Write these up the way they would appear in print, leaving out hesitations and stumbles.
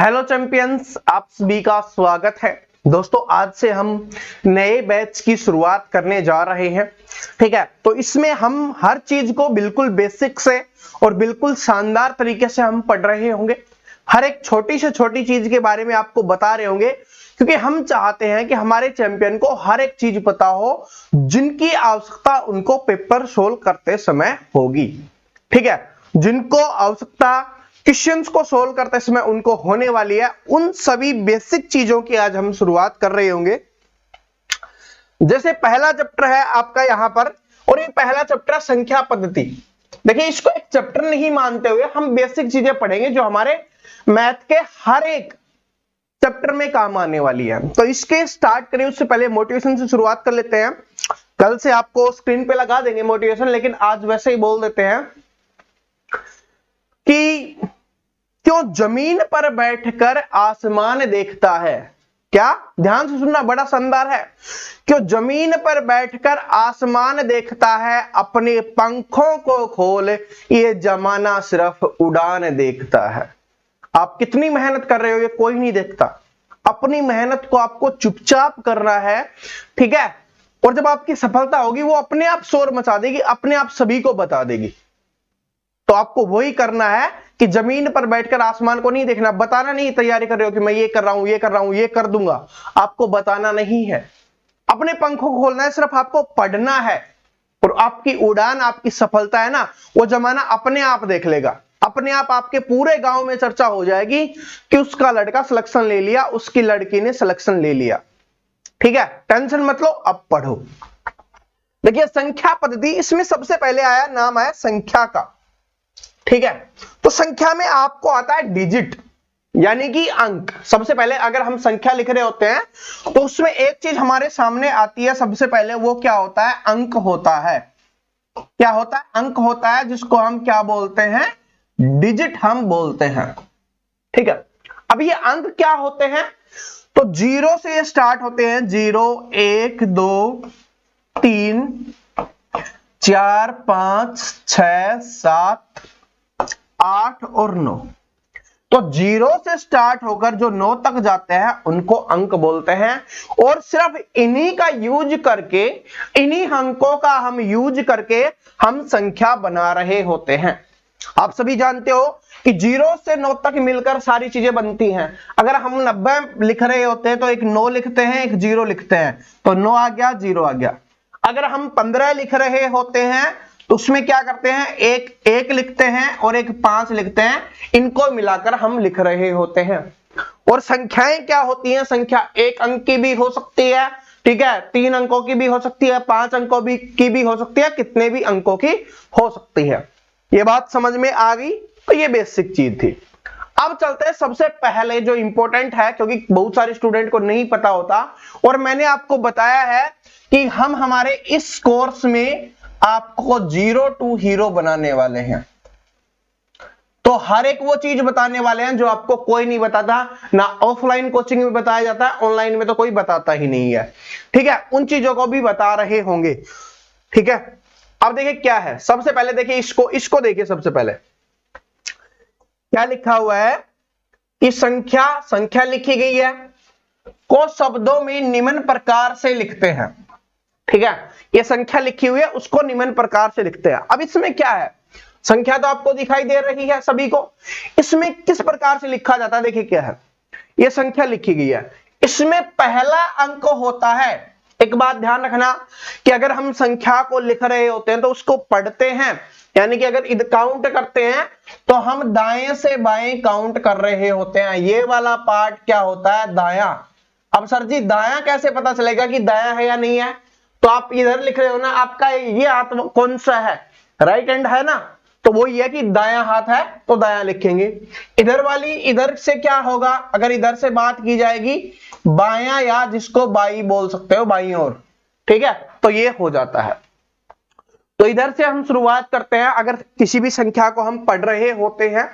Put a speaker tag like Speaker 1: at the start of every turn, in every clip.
Speaker 1: Hello champions, आप सभी का स्वागत है। दोस्तों, आज से हम नए बैच की शुरुआत करने जा रहे हैं। ठीक है, तो इसमें हम हर चीज को बिल्कुल बेसिक से और बिल्कुल शानदार तरीके से हम पढ़ रहे होंगे। हर एक छोटी से छोटी चीज के बारे में आपको बता रहे होंगे, क्योंकि हम चाहते हैं कि हमारे चैंपियन को हर एक चीज पता हो जिनकी आवश्यकता उनको पेपर सोल्व करते समय होगी। ठीक है, जिनको आवश्यकता क्वेश्चंस को सोल्व करते समय उनको होने वाली है, उन सभी बेसिक चीजों की आज हम शुरुआत कर रहे होंगे। जैसे पहला चैप्टर है आपका यहां पर, और ये पहला चैप्टर संख्या पद्धति। देखिए, इसको एक चैप्टर नहीं मानते हुए हम बेसिक चीजें पढ़ेंगे जो हमारे मैथ के हर एक चैप्टर में काम आने वाली है। तो इसके स्टार्ट करें उससे पहले मोटिवेशन से शुरुआत कर लेते हैं। कल से आपको स्क्रीन पे लगा देंगे मोटिवेशन, लेकिन आज वैसे ही बोल देते हैं कि क्यों जमीन पर बैठकर आसमान देखता है। क्या, ध्यान से सुनना, बड़ा शानदार है। क्यों जमीन पर बैठकर आसमान देखता है, अपने पंखों को खोल ये जमाना सिर्फ उड़ान देखता है। आप कितनी मेहनत कर रहे हो ये कोई नहीं देखता। अपनी मेहनत को आपको चुपचाप करना है। ठीक है, और जब आपकी सफलता होगी वो अपने आप शोर मचा देगी, अपने आप सभी को बता देगी। तो आपको वही करना है कि जमीन पर बैठकर आसमान को नहीं देखना। बताना नहीं तैयारी कर रहे हो कि मैं ये कर रहा हूं, ये कर रहा हूं, ये कर दूंगा। आपको बताना नहीं है, अपने पंखों को खोलना है, सिर्फ आपको पढ़ना है। और आपकी उड़ान, आपकी सफलता है ना, वो जमाना अपने आप देख लेगा। अपने आप आपके पूरे गांव में चर्चा हो जाएगी कि उसका लड़का सिलेक्शन ले लिया, उसकी लड़की ने सिलेक्शन ले लिया। ठीक है, टेंशन मत लो, अब पढ़ो। देखिए, संख्या पद्धति, इसमें सबसे पहले आया, नाम आया संख्या का। ठीक है, तो संख्या में आपको आता है डिजिट, यानी कि अंक। सबसे पहले अगर हम संख्या लिख रहे होते हैं तो उसमें एक चीज हमारे सामने आती है सबसे पहले, वो क्या होता है? अंक होता है। क्या होता है? अंक होता है, जिसको हम क्या बोलते हैं? डिजिट हम बोलते हैं। ठीक है, अब ये अंक क्या होते हैं? तो जीरो से ये स्टार्ट होते हैं। 0 1 2 3 4 5 6 7 8 और 9। तो 0 से स्टार्ट होकर जो 9 तक जाते हैं उनको अंक बोलते हैं। और सिर्फ इन्हीं का यूज करके, इन्हीं अंकों का हम यूज करके हम संख्या बना रहे होते हैं। आप सभी जानते हो कि 0 से 9 तक मिलकर सारी चीजें बनती हैं। अगर हम 90 लिख रहे होते हैं तो एक 9 लिखते हैं, एक 0 लिखते हैं, तो 9 आ गया, 0 आ गया। अगर हम 15 लिख रहे होते हैं तो उसमें क्या करते हैं? एक लिखते हैं और एक 5 लिखते हैं, इनको मिलाकर हम लिख रहे होते हैं। और संख्याएं क्या होती हैं? संख्या 1 अंक की भी हो सकती है, ठीक है, 3 अंकों की भी हो सकती है, 5 अंकों की भी हो सकती है, कितने भी अंकों की हो सकती है। ये बात समझ में आ गई? तो ये बेसिक चीज थी। अब चलते हैं सबसे पहले जो इंपॉर्टेंट है, क्योंकि बहुत सारे स्टूडेंट को नहीं पता होता, और मैंने आपको बताया है कि हम हमारे इस कोर्स में आपको 0 to हीरो बनाने वाले हैं। तो हर एक वो चीज बताने वाले हैं जो आपको कोई नहीं बताता, ना ऑफलाइन कोचिंग में बताया जाता है, ऑनलाइन में तो कोई बताता ही नहीं है। ठीक है, उन चीजों को भी बता रहे होंगे। ठीक है, अब देखिए क्या है। सबसे पहले देखिए इसको देखिए। सबसे पहले क्या लिखा हुआ है कि संख्या लिखी गई है को शब्दों में निम्न प्रकार से लिखते हैं। ठीक है, ये संख्या लिखी हुई है, उसको निम्न प्रकार से लिखते हैं। अब इसमें क्या है? संख्या तो आपको दिखाई दे रही है सभी को। इसमें किस प्रकार से लिखा जाता है? देखिए क्या है, ये संख्या लिखी गई है, इसमें पहला अंक होता है। एक बात ध्यान रखना कि अगर हम संख्या को लिख रहे होते हैं तो उसको पढ़ते हैं, यानी कि अगर काउंट करते हैं तो हम दाएं से बाएं काउंट कर रहे होते हैं। ये वाला पार्ट क्या होता है? दायां। अब सर जी, दायां कैसे पता चलेगा कि दायां है या नहीं है? तो आप इधर लिख रहे हो ना, आपका ये हाथ कौन सा है? राइट हैंड है ना, तो वो ये है कि दायां हाथ है तो दायां लिखेंगे। इधर वाली, इधर से क्या होगा? अगर इधर से बात की जाएगी, बायां, या जिसको बाई बोल सकते हो, बाईं ओर। ठीक है, तो ये हो जाता है। तो इधर से हम शुरुआत करते हैं। अगर किसी भी संख्या को हम पढ़ रहे होते हैं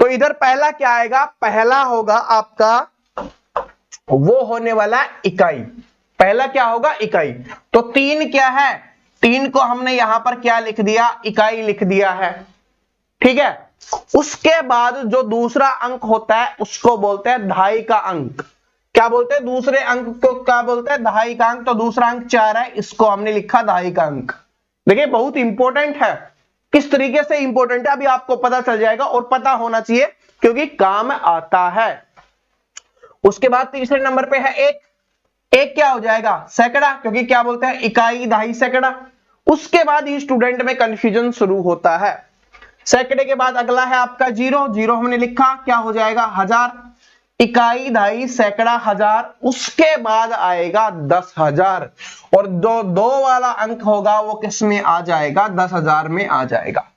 Speaker 1: तो इधर पहला क्या आएगा? पहला होगा आपका, वो होने वाला इकाई। पहला क्या होगा? इकाई। तो 3 क्या है? 3 को हमने यहां पर क्या लिख दिया? इकाई लिख दिया है। ठीक है, उसके बाद जो दूसरा अंक होता है उसको बोलते हैं दहाई का अंक। क्या बोलते हैं? दूसरे अंक को क्या बोलते हैं? दहाई का अंक। तो दूसरा अंक 4 है, इसको हमने लिखा दहाई का अंक। देखिए बहुत इंपॉर्टेंट है, किस तरीके से इंपॉर्टेंट है अभी आपको पता चल जाएगा, और पता होना चाहिए क्योंकि काम आता है। उसके बाद तीसरे नंबर पे है एक। एक क्या हो जाएगा? सैकड़ा, क्योंकि क्या बोलते हैं? इकाई, दहाई, सैकड़ा। उसके बाद ही स्टूडेंट में कंफ्यूजन शुरू होता है। सैकड़े के बाद अगला है आपका जीरो। जीरो हमने लिखा, क्या हो जाएगा? हजार। इकाई, दहाई, सैकड़ा, हजार। उसके बाद आएगा 10,000, और जो दो वाला अंक होगा वो किस में आ जाएगा? 10,000 में आ जाएगा।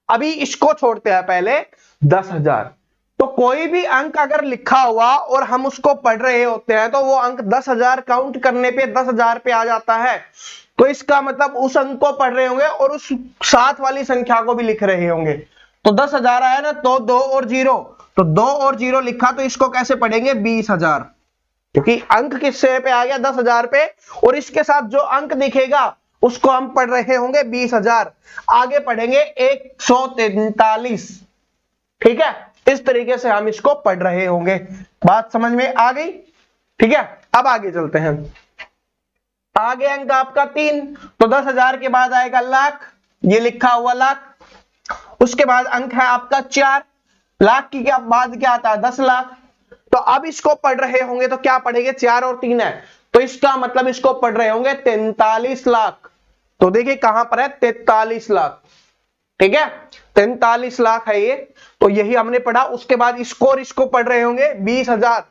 Speaker 1: अभी इसको छोड़ते हैं पहले 10,000। तो कोई भी अंक अगर लिखा हुआ और हम उसको पढ़ रहे होते हैं तो वो अंक 10,000 काउंट करने पे 10,000 पे आ जाता है। तो इसका मतलब उस अंक को पढ़ रहे होंगे और उस साथ वाली संख्या को भी लिख रहे होंगे। तो 10,000 आया ना, तो 2 और 0, तो 2 और 0 लिखा, तो इसको कैसे पढ़ेंगे? 20,000, क्योंकि अंक किससे पे आ गया? 10,000 पे, और इसके साथ जो अंक दिखेगा उसको हम पढ़ रहे होंगे 20,000। आगे पढ़ेंगे 143। ठीक है, इस तरीके से हम इसको पढ़ रहे होंगे। बात समझ में आ गई? ठीक है, अब आगे चलते हैं। आगे अंक आपका 3, तो 10,000 के बाद आएगा लाख, ये लिखा हुआ लाख। उसके बाद अंक है आपका 4, लाख की क्या बाद क्या आता है? 10 लाख। तो अब इसको पढ़ रहे होंगे तो क्या पढ़ेंगे? 4 और 3 है, तो इसका मतलब इसको पढ़ रहे होंगे 43 लाख। तो देखिए कहां पर है? 43 लाख। ठीक है, 43 लाख है ये, तो यही हमने पढ़ा। उसके बाद इसको और इसको पढ़ रहे होंगे 20,000।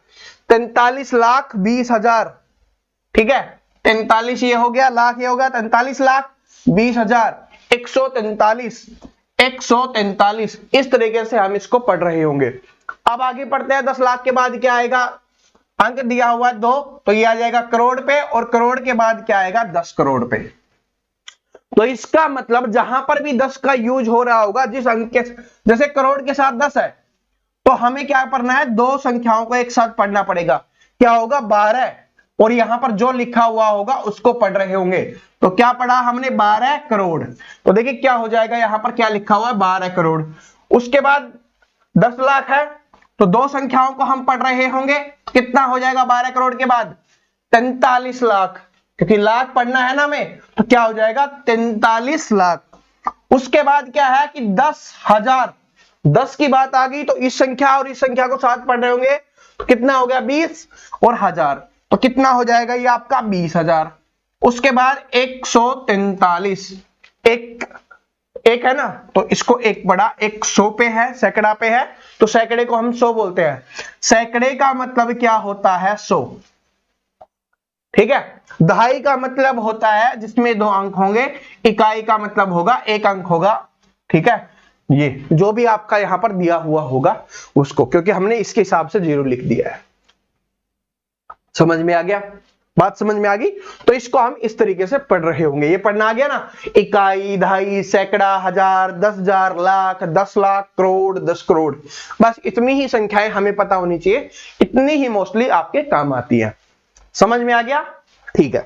Speaker 1: 43 लाख 20,000। ठीक है, 43 ये हो गया, लाख ये हो गया, 43 लाख 20,000। 143, 143। इस तरीके से हम इसको पढ़ रहे होंगे। अब आगे पढ़ते हैं। 10 लाख के बाद क्या आएगा? अंक दिया हुआ है 2, तो ये आ जाएगा करोड़ पे, और करोड़ के बाद क्या आएगा? 10 करोड़ पे। तो इसका मतलब जहां पर भी 10 का यूज हो रहा होगा, जिस अंक के, जैसे करोड़ के साथ 10 है, तो हमें क्या पढ़ना है? दो संख्याओं को एक साथ पढ़ना पड़ेगा। क्या होगा? 12, और यहां पर जो लिखा हुआ होगा उसको पढ़ रहे होंगे। तो क्या पढ़ा हमने? 12 करोड़। तो देखिए क्या हो जाएगा, यहां पर क्या लिखा हुआ है? 12 करोड़। उसके बाद 10 लाख है, तो दो संख्याओं को हम पढ़ रहे होंगे। कितना हो जाएगा 12 करोड़ के बाद? 43 लाख, क्योंकि लाख पढ़ना है ना हमें, तो क्या हो जाएगा? 43 लाख। उसके बाद क्या है कि 10,000। 10 की बात आ गई, तो इस संख्या और इस संख्या को साथ पढ़ रहे होंगे, तो कितना हो गया? 20 और 1000, तो कितना हो जाएगा ये आपका? 20,000। उसके बाद 143, एक है ना, तो इसको एक बड़ा, 100 पे है, सैकड़ा पे है, तो सैकड़े को हम 100 बोलते हैं। सैकड़े का मतलब क्या होता है? 100। ठीक है, दहाई का मतलब होता है जिसमें 2 अंक होंगे, इकाई का मतलब होगा 1 अंक होगा। ठीक है, ये जो भी आपका यहां पर दिया हुआ होगा उसको, क्योंकि हमने इसके हिसाब से 0 लिख दिया है। समझ में आ गया? बात समझ में आ गई? तो इसको हम इस तरीके से पढ़ रहे होंगे। ये पढ़ना आ गया ना? इकाई, दहाई, सैकड़ा, हजार, 10,000, लाख, 10 लाख, करोड़, 10 करोड़। बस इतनी ही संख्याएं हमें पता होनी चाहिए, इतनी ही मोस्टली आपके काम आती है। समझ में आ गया? ठीक है,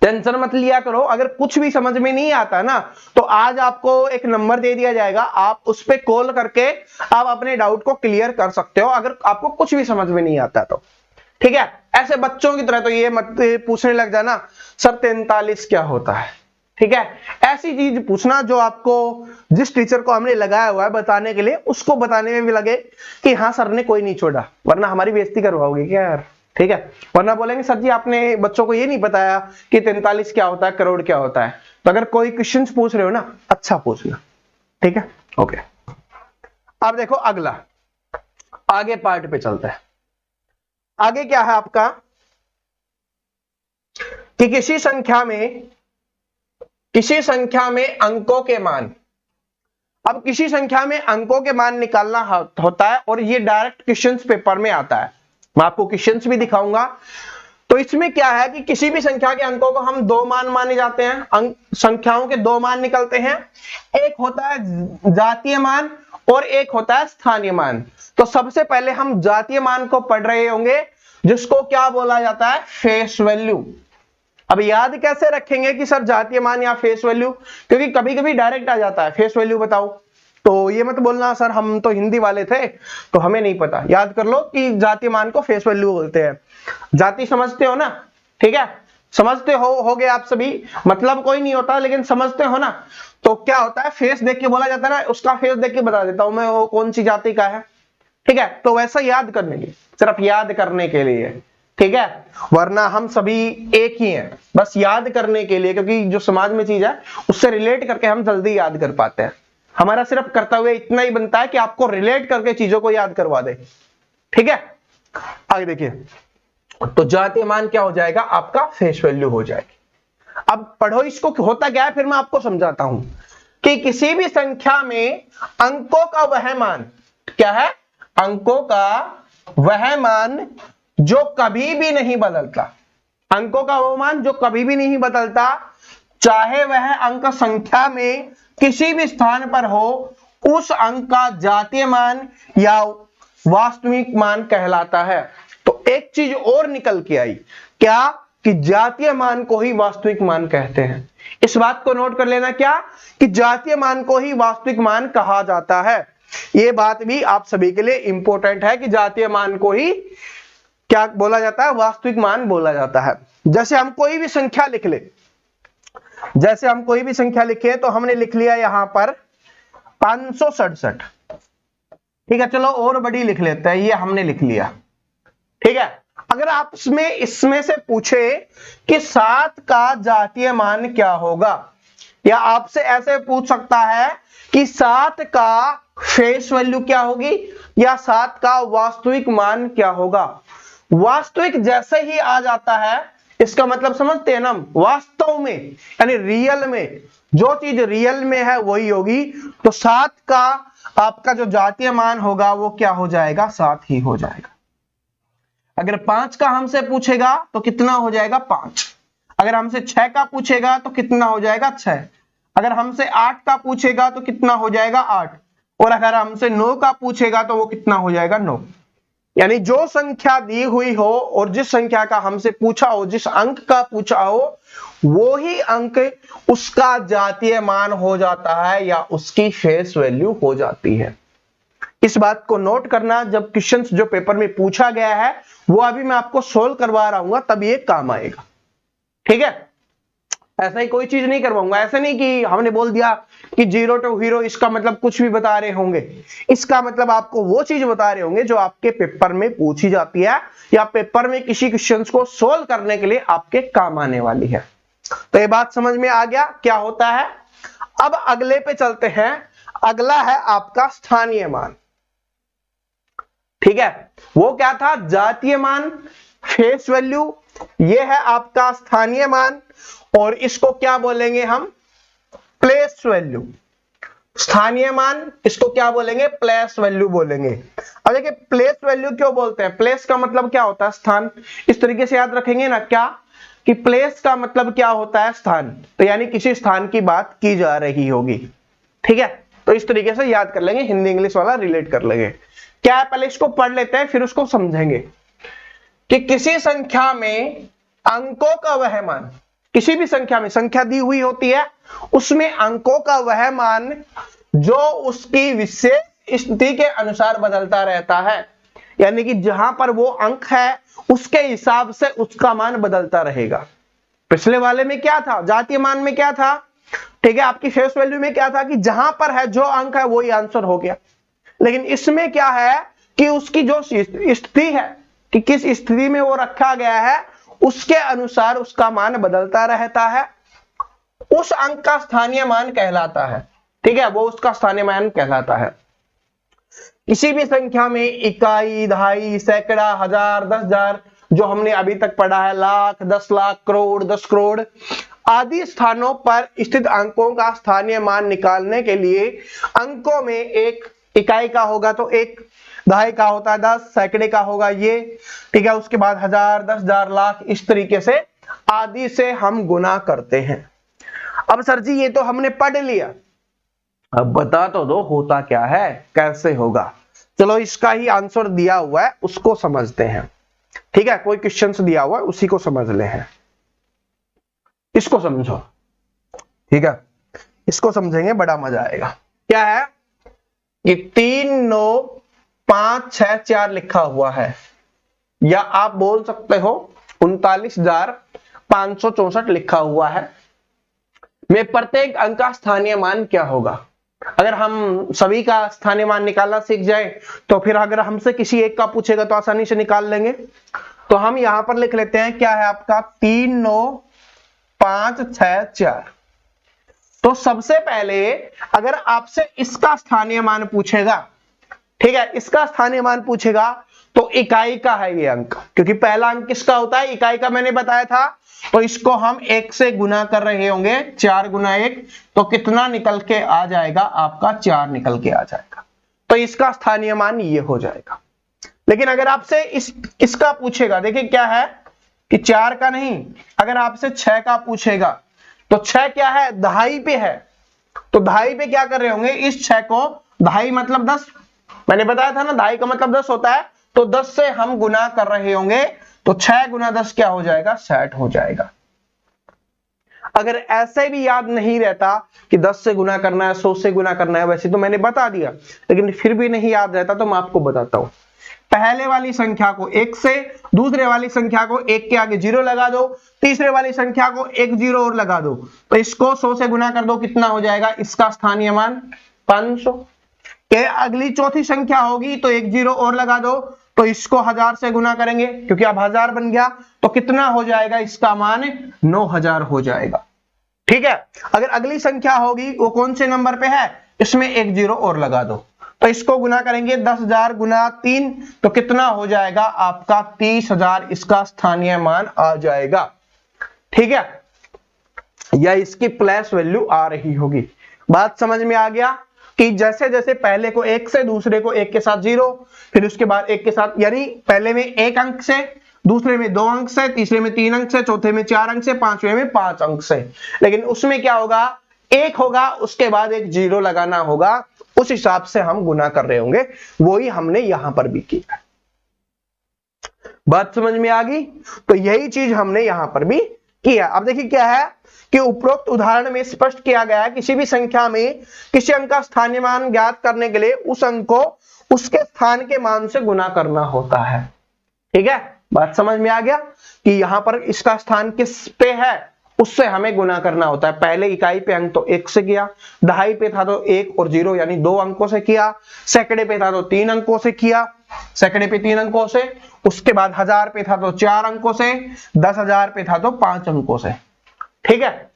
Speaker 1: टेंशन मत लिया करो। अगर कुछ भी समझ में नहीं आता ना, तो आज आपको एक नंबर दे दिया जाएगा, आप उस पर कॉल करके आप अपने डाउट को क्लियर कर सकते हो, अगर आपको कुछ भी समझ में नहीं आता तो। ठीक है, ऐसे बच्चों की तरह तो ये मत पूछने लग जाना सर 43 क्या होता है। ठीक है, ऐसी चीज पूछना जो आपको, जिस टीचर को हमने लगाया हुआ है बताने के लिए, उसको बताने में भी लगे कि हाँ सर ने कोई नहीं छोड़ा, वरना हमारी बेइज्जती करवाओगे क्या यार। ठीक है, वरना बोलेंगे सर जी आपने बच्चों को ये नहीं बताया कि 43 क्या होता है, करोड़ क्या होता है। तो अगर कोई क्वेश्चन पूछ रहे हो ना, अच्छा पूछना। ठीक है, ओके। अब देखो अगला, आगे पार्ट पे चलता है। आगे क्या है आपका कि किसी संख्या में अंकों के मान। अब किसी संख्या में अंकों के मान निकालना होता है, और ये डायरेक्ट क्वेश्चंस पेपर में आता है। मैं आपको क्वेश्चंस भी दिखाऊंगा। तो इसमें क्या है कि किसी भी संख्या के अंकों को हम 2 मान माने जाते हैं। संख्याओं के 2 मान निकलते हैं, एक होता है जातीय मान और एक होता है स्थानीय मान। तो सबसे पहले हम जातीय मान को पढ़ रहे होंगे, जिसको क्या बोला जाता है? Face value. अब याद कैसे रखेंगे कि सर जातीय मान या फेस वैल्यू, क्योंकि कभी कभी डायरेक्ट आ जाता है फेस वैल्यू बताओ, तो ये मत बोलना सर हम तो हिंदी वाले थे तो हमें नहीं पता। याद कर लो कि जातीय मान को फेस वैल्यू बोलते हैं। जाति समझते हो ना, ठीक है, समझते हो गए आप सभी, मतलब कोई नहीं होता लेकिन समझते हो ना। तो क्या होता है, फेस देख के बोला जाता है ना, उसका फेस देख के बता देता हूं मैं वो कौन सी जाति का है, ठीक है। तो वैसा याद करने के, सिर्फ याद करने के लिए, ठीक है, वरना हम सभी एक ही हैं, बस याद करने के लिए, क्योंकि जो समाज में चीज है उससे रिलेट करके हम जल्दी याद कर पाते हैं। हमारा सिर्फ कर्तव्य इतना ही बनता है कि आपको रिलेट करके चीजों को याद करवा दे, ठीक है। आगे देखिए, तो जातीय मान क्या हो जाएगा, आपका फेस वैल्यू हो जाएगी। अब पढ़ो इसको, होता क्या है फिर मैं आपको समझाता हूं कि किसी भी संख्या में अंकों का वह मान क्या है, अंकों का वह मान जो कभी भी नहीं बदलता, अंकों का वो मान जो कभी भी नहीं बदलता, चाहे वह अंक संख्या में किसी भी स्थान पर हो, उस अंक का जातीय मान या वास्तविक मान कहलाता है। तो एक चीज और निकल के आई, क्या, कि जातीय मान को ही वास्तविक मान कहते हैं। इस बात को नोट कर लेना, क्या, कि जातीय मान को ही वास्तविक मान कहा जाता है। यह बात भी आप सभी के लिए इंपॉर्टेंट है कि जातीय मान को ही क्या बोला जाता है, वास्तविक मान बोला जाता है। जैसे हम कोई भी संख्या लिख ले, जैसे हम कोई भी संख्या लिखे, तो हमने लिख लिया यहां पर 567, ठीक है, चलो और बड़ी लिख लेते हैं, ये हमने लिख लिया, ठीक है। अगर आप इसमें से पूछे कि 7 का जातीय मान क्या होगा, या आपसे ऐसे पूछ सकता है कि 7 का फेस वैल्यू क्या होगी, या 7 का वास्तविक मान क्या होगा। वास्तविक जैसे ही आ जाता है, इसका मतलब समझते हैं ना, वास्तव में यानी रियल में, जो चीज रियल में है वही होगी। तो 7 का आपका जो जातीय मान होगा वो क्या हो जाएगा, 7 ही हो जाएगा। अगर 5 का हमसे पूछेगा तो कितना हो जाएगा, 5। अगर हमसे 6 का पूछेगा तो कितना हो जाएगा, 6। अगर हमसे 8 का पूछेगा तो कितना हो जाएगा, 8। और अगर हमसे 9 का पूछेगा तो वो कितना हो जाएगा, 9। यानी जो संख्या दी हुई हो और जिस संख्या का हमसे पूछा हो, जिस अंक का पूछा हो, वो ही अंक उसका जातीय मान हो जाता है या उसकी फेस वैल्यू हो जाती है। इस बात को नोट करना, जब क्वेश्चंस जो पेपर में पूछा गया है वो अभी मैं आपको सोल्व करवा रहा हूं, तब ये काम आएगा, ठीक है। ऐसा ही कोई चीज नहीं करवाऊंगा, ऐसा नहीं कि हमने बोल दिया कि 0 to हीरो, इसका मतलब कुछ भी बता रहे होंगे। इसका मतलब आपको वो चीज बता रहे होंगे जो आपके पेपर में पूछी जाती है, या पेपर में किसी क्वेश्चंस को सोल्व करने के लिए आपके काम आने वाली है। तो ये बात समझ में आ गया क्या होता है। अब अगले पे चलते हैं। अगला है आपका स्थानीय मान, ठीक है। वो क्या था, जातीय मान, फेस वैल्यू, ये है आपका स्थानीय मान, और इसको क्या बोलेंगे हम, प्लेस वैल्यू। स्थानीय मान, इसको क्या बोलेंगे, प्लेस वैल्यू बोलेंगे। अब देखिए प्लेस वैल्यू क्यों बोलते हैं, प्लेस का मतलब क्या होता है, स्थान। इस तरीके से याद रखेंगे ना, क्या, कि प्लेस का मतलब क्या होता है, स्थान। तो यानी किसी स्थान की बात की जा रही होगी, ठीक है। तो इस तरीके से याद कर लेंगे, हिंदी इंग्लिश वाला रिलेट कर लेंगे। क्या है, पहले इसको पढ़ लेते हैं फिर उसको समझेंगे। कि किसी संख्या में अंकों का वह मान, किसी भी संख्या में, संख्या दी हुई होती है, उसमें अंकों का वह मान जो उसकी विशेष स्थिति के अनुसार बदलता रहता है। यानी कि जहां पर वो अंक है उसके हिसाब से उसका मान बदलता रहेगा। पिछले वाले में क्या था, जातीय मान में क्या था, ठीक है, आपकी फेस वैल्यू में क्या था कि जहां पर है जो अंक है वही आंसर हो गया। लेकिन इसमें क्या है कि उसकी जो स्थिति है, कि किस स्थिति में वो रखा गया है, उसके अनुसार उसका मान बदलता रहता है। उस अंक का स्थानीय मान कहलाता है, ठीक है, वो उसका स्थानीय मान कहलाता है। किसी भी संख्या में इकाई, दहाई, सैकड़ा, हजार, 10,000, जो हमने अभी तक पढ़ा है, लाख, 10 लाख, करोड़, 10 करोड़ आदि स्थानों पर स्थित अंकों का स्थानीय मान निकालने के लिए अंकों में एक इकाई का होगा तो एक, दहाई का होता है 10, सैकड़े का होगा ये, ठीक है, उसके बाद 1000, 10,000, लाख, इस तरीके से आदि से हम गुना करते हैं। अब सर जी ये तो हमने पढ़ लिया, अब बता तो दो होता क्या है, कैसे होगा। चलो इसका ही आंसर दिया हुआ है उसको समझते हैं, ठीक है, कोई क्वेश्चन दिया हुआ है उसी को समझ ले हैं। इसको समझो, ठीक है, इसको समझेंगे बड़ा मजा आएगा। क्या है कि 3 9 5 6 4 लिखा हुआ है, या आप बोल सकते हो 39,564 लिखा हुआ है, में प्रत्येक अंक का स्थानीय मान क्या होगा। अगर हम सभी का स्थानीय मान निकालना सीख जाए तो फिर अगर हमसे किसी एक का पूछेगा तो आसानी से निकाल लेंगे। तो हम यहां पर लिख लेते हैं, क्या है आपका 3 9 5 6 4। तो सबसे पहले अगर आपसे इसका स्थानीय मान पूछेगा, ठीक है, इसका स्थानीय मान पूछेगा तो इकाई का है ये अंक, क्योंकि पहला अंक किसका होता है, इकाई का मैंने बताया था। तो इसको हम 1 से गुना कर रहे होंगे, 4 गुना 1, तो कितना निकल के आ जाएगा आपका 4 निकल के आ जाएगा। तो इसका स्थानीय मान ये हो जाएगा। लेकिन अगर आपसे इसका पूछेगा, देखिए क्या है कि 4 का नहीं, अगर आपसे 6 का पूछेगा तो 6 क्या है, दहाई पे है। तो दहाई पे क्या कर रहे होंगे, इस 6 को, दहाई मतलब 10, मैंने बताया था ना दहाई का मतलब 10 होता है, तो 10 से हम गुना कर रहे होंगे, तो 6 गुना 10 क्या हो जाएगा, 60 हो जाएगा। अगर ऐसे भी याद नहीं रहता कि 10 से गुना करना है, 100 से गुना करना है, वैसे तो मैंने बता दिया, लेकिन फिर भी नहीं याद रहता तो मैं आपको बताता हूं। पहले वाली संख्या को 1 से, दूसरे वाली संख्या को 1 के आगे 0 लगा दो, तीसरे वाली संख्या को 1 0 और लगा दो, तो इसको 100 से गुना कर दो, कितना हो जाएगा इसका स्थानीय मान 500। के अगली चौथी संख्या होगी तो 1 0 और लगा दो, तो इसको 1000 से गुना करेंगे, क्योंकि अब 1000 बन गया, तो कितना हो जाएगा इसका मान 9000 हो जाएगा। ठीक है, अगर अगली संख्या होगी वो कौन से नंबर पे है, इसमें 1 0 और लगा दो, तो इसको गुना करेंगे 10,000 गुना 3, तो कितना हो जाएगा आपका 30,000 इसका स्थानीय मान आ जाएगा। ठीक है, या इसकी प्लस वैल्यू आ रही होगी। बात समझ में आ गया कि जैसे जैसे पहले को 1 से, दूसरे को 1 के साथ 0, फिर उसके बाद 1 के साथ, यानी पहले में 1 अंक से, दूसरे में 2 अंक से, तीसरे में 3 अंक से, चौथे में 4 अंक से, पांचवें में 5 अंक से। लेकिन उसमें क्या होगा, 1 होगा, उसके बाद एक 0 लगाना होगा, उस हिसाब से हम गुना कर रहे होंगे। वही हमने यहां पर भी किया। बात समझ में आ गई? तो यही चीज हमने यहां पर भी किया। अब देखिए क्या है कि उपरोक्त उदाहरण में स्पष्ट किया गया है, किसी भी संख्या में किसी अंक का स्थानीय मान ज्ञात करने के लिए उस अंक को उसके स्थान के मान से गुना करना होता है। ठीक है, बात समझ में आ गया कि यहां पर इसका स्थान किस पे है, उससे हमें गुना करना होता है। पहले इकाई पे अंक तो 1 से किया, दहाई पे था तो 1 और 0 यानी 2 अंकों से किया, सैकड़े पे था तो 3 अंकों से किया, सैकड़े पे 3 अंकों से, उसके बाद 1000 पे था तो 4 अंकों से, 10,000 पे था तो 5 अंकों से। ठीक है,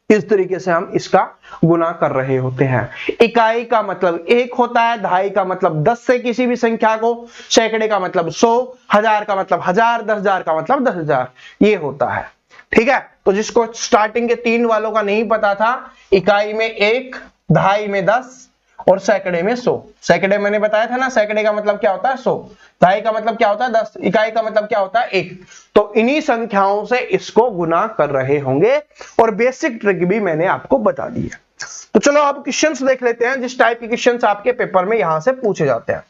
Speaker 1: इस तरीके से हम इसका गुना कर रहे होते हैं। इकाई का मतलब 1 होता है, दहाई का मतलब 10 से किसी भी संख्या को, सैकड़े का मतलब 100, 1000 का मतलब 1000, 10,000 का मतलब 10,000, ये होता है। ठीक है, तो जिसको स्टार्टिंग के 3 वालों का नहीं पता था, इकाई में 1, दहाई में 10 और सैकड़े में 100। सैकड़े मैंने बताया था ना, सैकड़े का मतलब क्या होता है 100, दहाई का मतलब क्या होता है 10, इकाई का मतलब क्या होता है 1। तो इन्हीं संख्याओं से इसको गुना कर रहे होंगे, और बेसिक ट्रिक भी मैंने आपको बता दी है। तो चलो अब क्वेश्चंस देख लेते हैं, जिस टाइप के क्वेश्चंस आपके पेपर में यहां से पूछे जाते हैं।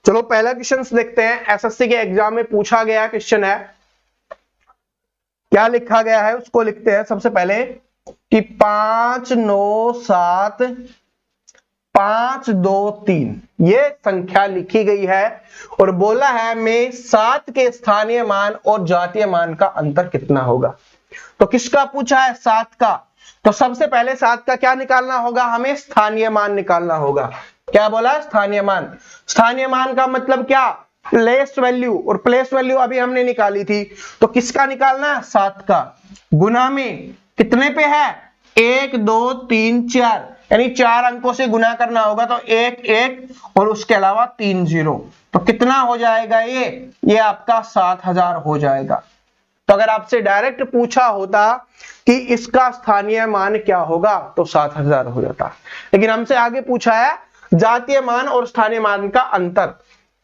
Speaker 1: चलो पहला क्वेश्चंस देखते हैं, एसएससी के एग्जाम में पूछा गया क्वेश्चन है। क्या लिखा गया है उसको लिखते हैं सबसे पहले कि 5 9 7 5 2 3 ये संख्या लिखी गई है, और बोला है में 7 के स्थानीय मान और जातीय मान का अंतर कितना होगा। तो किसका पूछा है, 7 का। तो सबसे पहले 7 का क्या निकालना होगा, हमें स्थानीय मान निकालना होगा। क्या बोला, स्थानीय मान। स्थानीय मान का मतलब क्या, प्लेस वैल्यू, और प्लेस वैल्यू अभी हमने निकाली थी। तो किसका निकालना है, 7 का। गुना में कितने पे है, 1 2 3 4, यानी 4 अंकों से गुना करना होगा, तो 1 1 और उसके अलावा 3 0, तो कितना हो जाएगा ये आपका 7000 हो जाएगा। तो अगर आपसे डायरेक्ट पूछा होता कि इसका स्थानीय मान क्या होगा, तो 7000 हो जाता। लेकिन हमसे आगे पूछा है जातीय मान और स्थानीय मान का अंतर,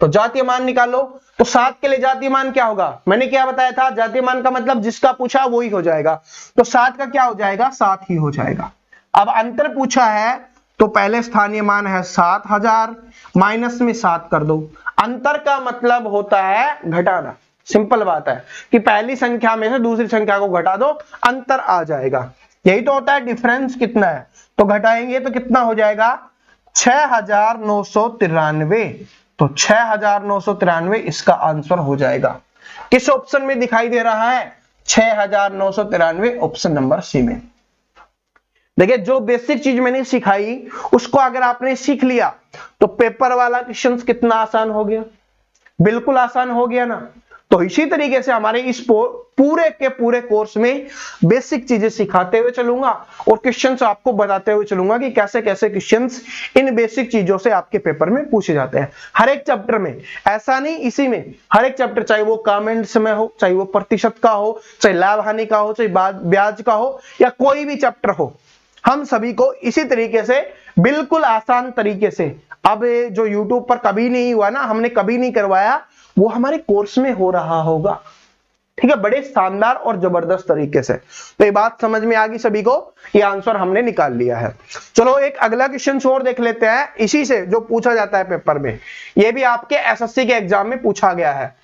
Speaker 1: तो जातीय मान निकालो। तो 7 के लिए जातीय मान क्या होगा, मैंने क्या बताया था, जातीय मान का मतलब जिसका पूछा वही हो जाएगा। तो 7 का क्या हो जाएगा, 7 ही हो जाएगा। अब अंतर पूछा है, तो पहले स्थानीय मान है 7000, माइनस में 7 कर दो। अंतर का मतलब होता है घटाना, सिंपल बात है कि पहली संख्या में से दूसरी संख्या को घटा दो, अंतर आ जाएगा। यही तो होता है डिफरेंस कितना है, तो घटाएंगे तो कितना हो जाएगा, 6993, तो 6993 इसका आंसर हो जाएगा। किस ऑप्शन में दिखाई दे रहा है? 6993 ऑप्शन नंबर सी में। देखिए जो बेसिक चीज मैंने सिखाई उसको अगर आपने सीख लिया तो पेपर वाला क्वेश्चन कितना आसान हो गया, बिल्कुल आसान हो गया ना। तो इसी तरीके से हमारे इस पूरे के पूरे कोर्स में बेसिक चीजें सिखाते हुए चलूंगा और क्वेश्चंस आपको बताते हुए चलूंगा कि कैसे कैसे क्वेश्चंस इन बेसिक चीजों से आपके पेपर में पूछे जाते हैं हर एक चैप्टर में। ऐसा नहीं, इसी में हर एक चैप्टर, चाहे वो कमेंट्स में हो, चाहे वो प्रतिशत का हो, चाहे लाभ हानि का हो, चाहे ब्याज का हो, या कोई भी चैप्टर हो, हम सभी को इसी तरीके से बिल्कुल आसान तरीके से, अब जो YouTube पर कभी नहीं हुआ ना, हमने कभी नहीं करवाया, वो हमारे कोर्स में हो रहा होगा। ठीक है, बड़े शानदार और जबरदस्त तरीके से। तो ये बात समझ में आ गई सभी को, ये आंसर हमने निकाल लिया है। चलो एक अगला क्वेश्चन और देख लेते हैं, इसी से जो पूछा जाता है पेपर में, ये भी आपके एसएससी के एग्जाम में पूछा गया है।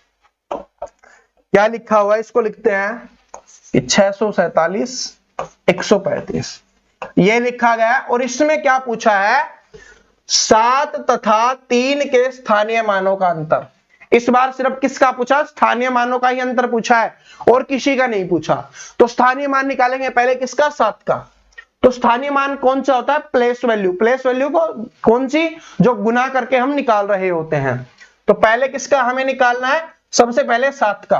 Speaker 1: क्या लिखा हुआ है, इसको लिखते हैं 647 135, ये लिखा गया। और इसमें क्या पूछा है? 7 तथा 3 के स्थानीय मानों का अंतर। इस बार सिर्फ किसका पूछा? स्थानीय मानों का ही अंतर पूछा है और किसी का नहीं पूछा। तो स्थानीय मान निकालेंगे पहले किसका? 7 का। तो स्थानीय मान कौन सा होता है? Place value. प्लेस वैल्यू को कौन सी? जो गुना करके हम निकाल रहे होते हैं। तो पहले किसका हमें निकालना है? सबसे पहले 7 का।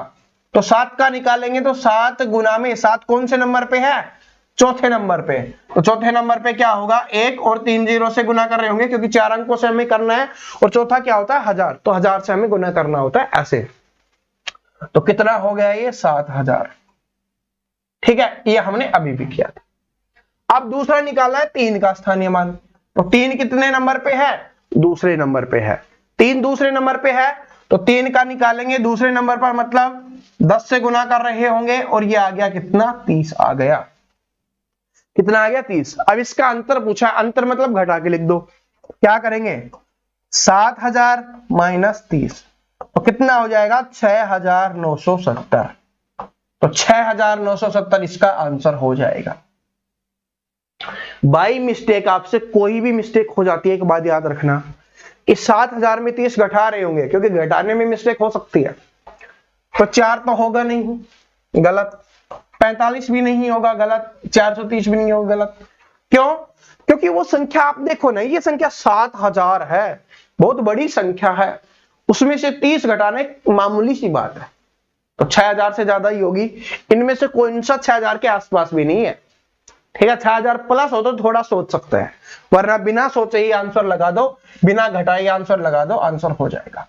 Speaker 1: तो 7 का निकालेंगे तो 7 गुना में 7 कौन से नंबर पे है? चौथे नंबर पे। तो चौथे नंबर पे क्या होगा? 1 और 3 जीरो से गुना कर रहे होंगे क्योंकि 4 अंकों से हमें करना है, और चौथा क्या होता है? 1000, तो 1000 से हमें गुना करना होता है ऐसे। तो कितना हो गया ये? 7000। ठीक है, ये हमने अभी भी किया था। अब दूसरा निकालना है 3 का स्थानीय मान। तो 3 कितने नंबर पे है? दूसरे नंबर पे है। 3 दूसरे नंबर पे है तो 3 का निकालेंगे दूसरे नंबर पर, मतलब 10 से गुना कर रहे होंगे, और ये आ गया कितना? 30 आ गया। कितना आ गया? 30। अब इसका अंतर पूछा, अंतर मतलब घटा के लिख दो। क्या करेंगे? 7000 माइनस 30, तो कितना हो जाएगा? 6970। तो 6970 इसका आंसर हो जाएगा। बाई मिस्टेक आपसे कोई भी मिस्टेक हो जाती है, एक बात याद रखना, इस 7000 में 30 घटा रहे होंगे क्योंकि घटाने में मिस्टेक हो सकती है। तो 4 तो होगा नहीं, गलत। 45 भी नहीं होगा, गलत। 430 भी नहीं होगा, गलत। क्यों? क्योंकि वो संख्या आप देखो ना, ये संख्या 7000 है, बहुत बड़ी संख्या है, उसमें से 30 घटाना एक मामूली सी बात है। तो 6000 से ज्यादा ही होगी। इनमें से कौन सा 6000 के आसपास भी नहीं है। ठीक है, 6000 प्लस हो तो थोड़ा सोच सकते हैं, वरना बिना सोचे ही आंसर लगा दो, बिना घटाए आंसर लगा दो, आंसर हो जाएगा।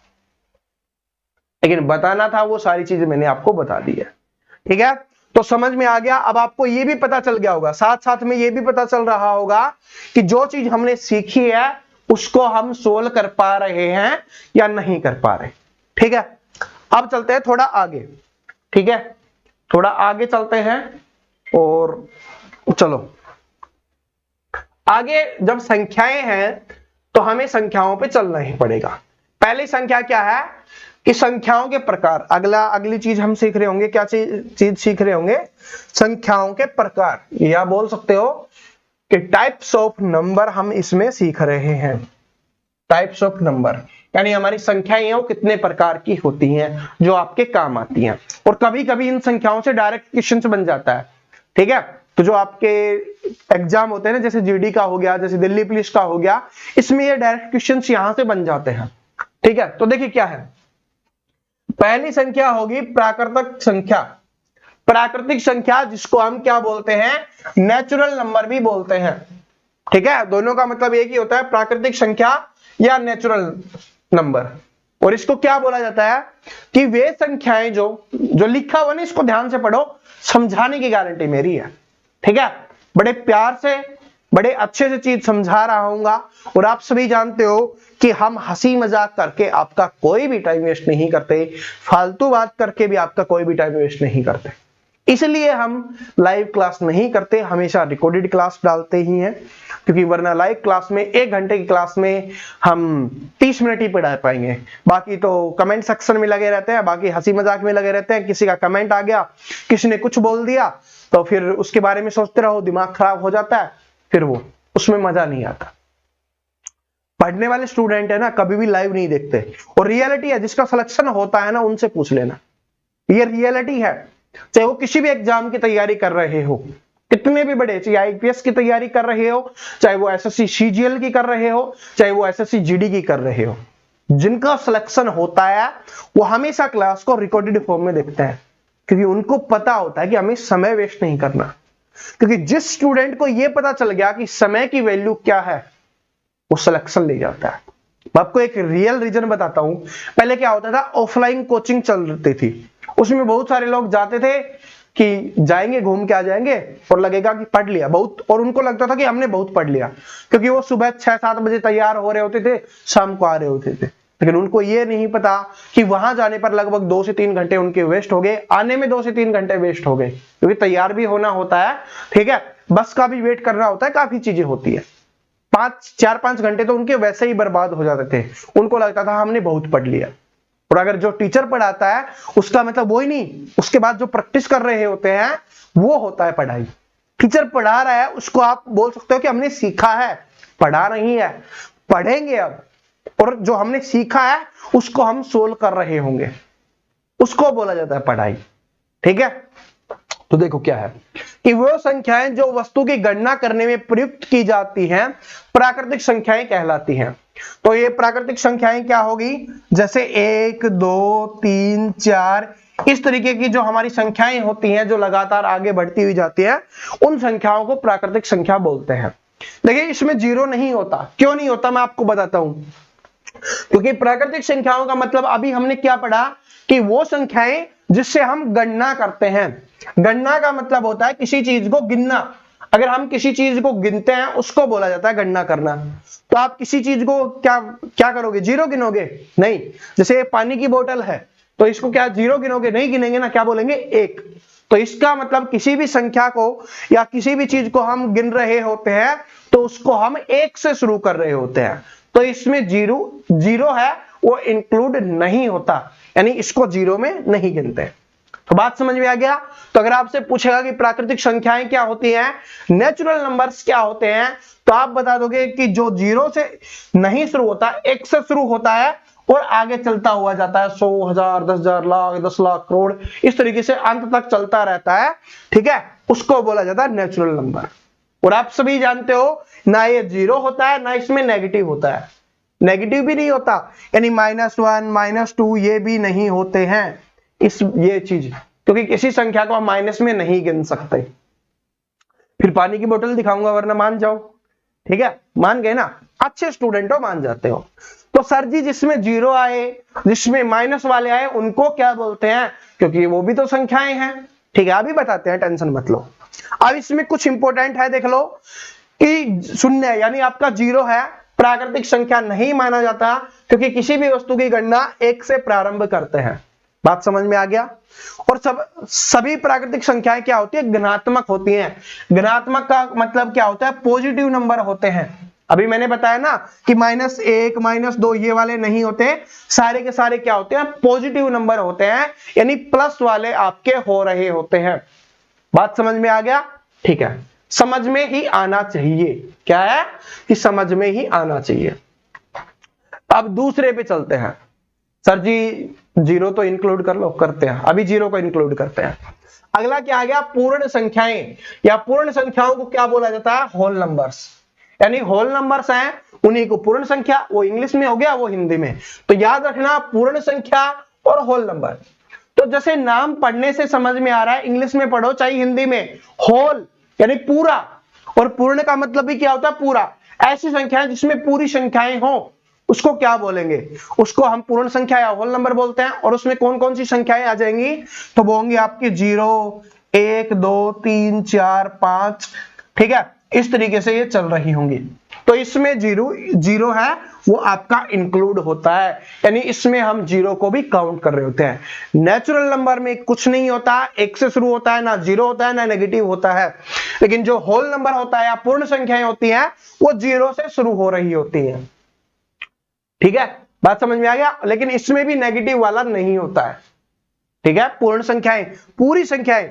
Speaker 1: लेकिन बताना था वो सारी चीजें मैंने आपको बता दी है। ठीक है, तो समझ में आ गया। अब आपको ये भी पता चल गया होगा, साथ साथ में ये भी पता चल रहा होगा कि जो चीज हमने सीखी है उसको हम सोल्व कर पा रहे हैं या नहीं कर पा रहे। ठीक है, अब चलते हैं थोड़ा आगे। ठीक है, थोड़ा आगे चलते हैं, और चलो आगे जब संख्याएं हैं तो हमें संख्याओं पे चलना ही पड़ेगा। पहली संख्या क्या है कि संख्याओं के प्रकार। अगली चीज हम सीख रहे होंगे, क्या चीज सीख रहे होंगे? संख्याओं के प्रकार, या बोल सकते हो कि टाइप्स ऑफ नंबर हम इसमें सीख रहे हैं। टाइप्स ऑफ नंबर यानी हमारी संख्याएं वो कितने प्रकार की होती हैं जो आपके काम आती हैं, और कभी कभी इन संख्याओं से डायरेक्ट क्वेश्चन बन जाता है। ठीक है, तो जो आपके एग्जाम होते हैं ना, जैसे जीडी का हो गया, जैसे दिल्ली पुलिस का हो गया, इसमें ये डायरेक्ट क्वेश्चन यहां से बन जाते हैं। ठीक है, तो देखिए क्या है। पहली संख्या होगी प्राकृतिक संख्या। प्राकृतिक संख्या जिसको हम क्या बोलते हैं? नेचुरल नंबर भी बोलते हैं। ठीक है, दोनों का मतलब एक ही होता है, प्राकृतिक संख्या या नेचुरल नंबर। और इसको क्या बोला जाता है कि वे संख्याएं जो लिखा हुआ ना, इसको ध्यान से पढ़ो, समझाने की गारंटी मेरी है। ठीक है, बड़े प्यार से, बड़े अच्छे से चीज समझा रहा हूंगा, और आप सभी जानते हो कि हम हंसी मजाक करके आपका कोई भी टाइम वेस्ट नहीं करते, फालतू बात करके भी आपका कोई भी टाइम वेस्ट नहीं करते। इसलिए हम लाइव क्लास नहीं करते, हमेशा रिकॉर्डेड क्लास डालते ही हैं, क्योंकि वरना लाइव क्लास में 1 घंटे की क्लास में हम 30 मिनट ही पढ़ा पाएंगे। बाकी तो कमेंट सेक्शन में लगे रहते हैं, बाकी हंसी मजाक में लगे रहते हैं। किसी का कमेंट आ गया, किसी ने कुछ बोल दिया, तो फिर उसके बारे में सोचते रहो, दिमाग खराब हो जाता है, फिर वो उसमें मजा नहीं आता। पढ़ने वाले स्टूडेंट है ना, कभी भी लाइव नहीं देखते, और रियलिटी है, जिसका सिलेक्शन होता है ना उनसे पूछ लेना, ये रियलिटी है। चाहे वो किसी भी एग्जाम की तैयारी कर रहे हो, कितने भी बड़े, चाहे आईपीएस की तैयारी कर रहे हो, चाहे वो एसएससी सीजीएल की कर रहे हो, चाहे वो एसएससी जीडी की कर रहे हो, जिनका सिलेक्शन होता है वो हमेशा क्लास को रिकॉर्डेड फॉर्म में देखते हैं, क्योंकि उनको पता होता है कि हमें समय वेस्ट नहीं करना। क्योंकि जिस स्टूडेंट को यह पता चल गया कि समय की वैल्यू क्या है, वो सिलेक्शन ले जाता है। मैं आपको एक रियल रीजन बताता हूं। पहले क्या होता था, ऑफलाइन कोचिंग चलती थी, उसमें बहुत सारे लोग जाते थे कि जाएंगे घूम के आ जाएंगे और लगेगा कि पढ़ लिया बहुत, और उनको लगता था कि हमने बहुत पढ़ लिया, क्योंकि वो सुबह 6-7 बजे तैयार हो रहे होते थे, शाम को आ रहे होते थे। लेकिन उनको ये नहीं पता कि वहां जाने पर लगभग 2 से 3 घंटे उनके वेस्ट हो गए, आने में 2 से 3 घंटे वेस्ट हो गए, क्योंकि तैयार भी होना होता है, ठीक है, बस का भी वेट करना होता है, काफी चीजें होती है। 4-5 घंटे तो उनके वैसे ही बर्बाद हो जाते थे। उनको लगता था हमने बहुत पढ़ लिया। और अगर जो टीचर पढ़ाता है उसका मतलब वो ही नहीं, उसके बाद जो प्रैक्टिस कर रहे होते हैं वो होता है पढ़ाई। टीचर पढ़ा रहा है, उसको आप बोल सकते हो कि हमने सीखा है, पढ़ा नहीं है, पढ़ेंगे अब, और जो हमने सीखा है उसको हम सोल्व कर रहे होंगे, उसको बोला जाता है पढ़ाई। ठीक है, तो देखो क्या है कि वो संख्याएं जो वस्तु की गणना करने में प्रयुक्त की जाती हैं प्राकृतिक संख्याएं कहलाती हैं। तो ये प्राकृतिक संख्याएं क्या होगी, जैसे 1, 2, 3, 4, इस तरीके की जो हमारी संख्याएं होती हैं जो लगातार आगे बढ़ती हुई जाती है, उन संख्याओं को प्राकृतिक संख्या बोलते हैं। देखिए इसमें जीरो नहीं होता। क्यों नहीं होता, मैं आपको बताता हूं। क्योंकि प्राकृतिक संख्याओं का मतलब अभी हमने क्या पढ़ा कि वो संख्याएं जिससे हम गणना करते हैं। गणना का मतलब होता है किसी चीज को गिनना। अगर हम किसी चीज को गिनते हैं उसको बोला जाता है गणना करना। तो आप किसी चीज को क्या करोगे, जीरो गिनोगे? नहीं। जैसे पानी की बोतल है तो इसको क्या जीरो गिनोगे? नहीं गिनेंगे ना, क्या बोलेंगे? 1। तो इसका मतलब किसी भी संख्या को या किसी भी चीज को हम गिन रहे होते हैं तो उसको हम 1 से शुरू कर रहे होते हैं। तो इसमें जीरो है वो इंक्लूड नहीं होता, यानी इसको जीरो में नहीं गिनते। तो बात समझ में आ गया। तो अगर आपसे पूछेगा कि प्राकृतिक संख्याएं क्या होती हैं, नेचुरल नंबर्स क्या होते हैं, तो आप बता दोगे कि जो जीरो से नहीं शुरू होता, 1 से शुरू होता है और आगे चलता हुआ जाता है 100, 1000, 10,000, लाख, 10 लाख, करोड़, इस तरीके से अंत तक चलता रहता है। ठीक है, उसको बोला जाता है नेचुरल नंबर। और आप सभी जानते हो ना ये जीरो होता है ना इसमें नेगेटिव होता है। नेगेटिव भी नहीं होता, यानी -1, -2 ये भी नहीं होते हैं ये चीज, क्योंकि किसी संख्या को हम माइनस में नहीं गिन सकते। फिर पानी की बोतल दिखाऊंगा वरना मान जाओ। ठीक है, मान गए ना, अच्छे स्टूडेंट हो, मान जाते हो। तो सर जी जिसमें जीरो आए, जिसमें माइनस वाले आए, उनको क्या बोलते हैं? क्योंकि वो भी तो संख्याएं हैं। ठीक है, अभी बताते हैं, टेंशन मत लो। अब इसमें कुछ इंपॉर्टेंट है, देख लो कि शून्य यानी आपका जीरो है, प्राकृतिक संख्या नहीं माना जाता, क्योंकि किसी भी वस्तु की गणना 1 से प्रारंभ करते हैं। बात समझ में आ गया। और सभी प्राकृतिक संख्याएं क्या होती है? धनात्मक होती हैं। धनात्मक का मतलब क्या होता है? पॉजिटिव नंबर होते हैं। अभी मैंने बताया ना कि -1, -2 ये वाले नहीं होते, सारे के सारे क्या होते हैं? पॉजिटिव नंबर होते हैं, यानी प्लस वाले आपके हो रहे होते हैं। बात समझ में आ गया? ठीक है, समझ में ही आना चाहिए। क्या है कि समझ में ही आना चाहिए। अब दूसरे पे चलते हैं। सर जी जीरो तो इंक्लूड कर लो, करते हैं, अभी जीरो को इंक्लूड करते हैं। अगला क्या आ गया? पूर्ण संख्याएं, या पूर्ण संख्याओं को क्या बोला जाता है? Whole numbers. यानी होल नंबर्स हैं उन्हीं को पूर्ण संख्या, वो इंग्लिश में हो गया, वो हिंदी में। तो याद रखना, पूर्ण संख्या और होल नंबर। तो जैसे नाम पढ़ने से समझ में आ रहा है, इंग्लिश में पढ़ो चाहे हिंदी में, होल यानी पूरा, और पूर्ण का मतलब भी क्या होता है? पूरा। ऐसी संख्याएं जिसमें पूरी संख्याएं हो उसको क्या बोलेंगे? उसको हम पूर्ण संख्या या होल नंबर बोलते हैं। और उसमें कौन कौन सी संख्याएं आ जाएंगी? तो वो होंगी आपकी 0, 1, 2, 3, 4, 5। ठीक है, इस तरीके से ये चल रही होंगी। तो इसमें जीरो है वो आपका इंक्लूड होता है, यानी इसमें हम जीरो को भी काउंट कर रहे होते हैं। नेचुरल नंबर में कुछ नहीं होता, 1 से शुरू होता है, ना जीरो होता है ना नेगेटिव होता है। लेकिन जो होल नंबर होता है या पूर्ण संख्याएं होती हैं वो 0 से शुरू हो रही होती हैं। ठीक है, बात समझ में आ गया। लेकिन इसमें भी नेगेटिव वाला नहीं होता है। ठीक है, पूर्ण संख्याएं, पूरी संख्याएं,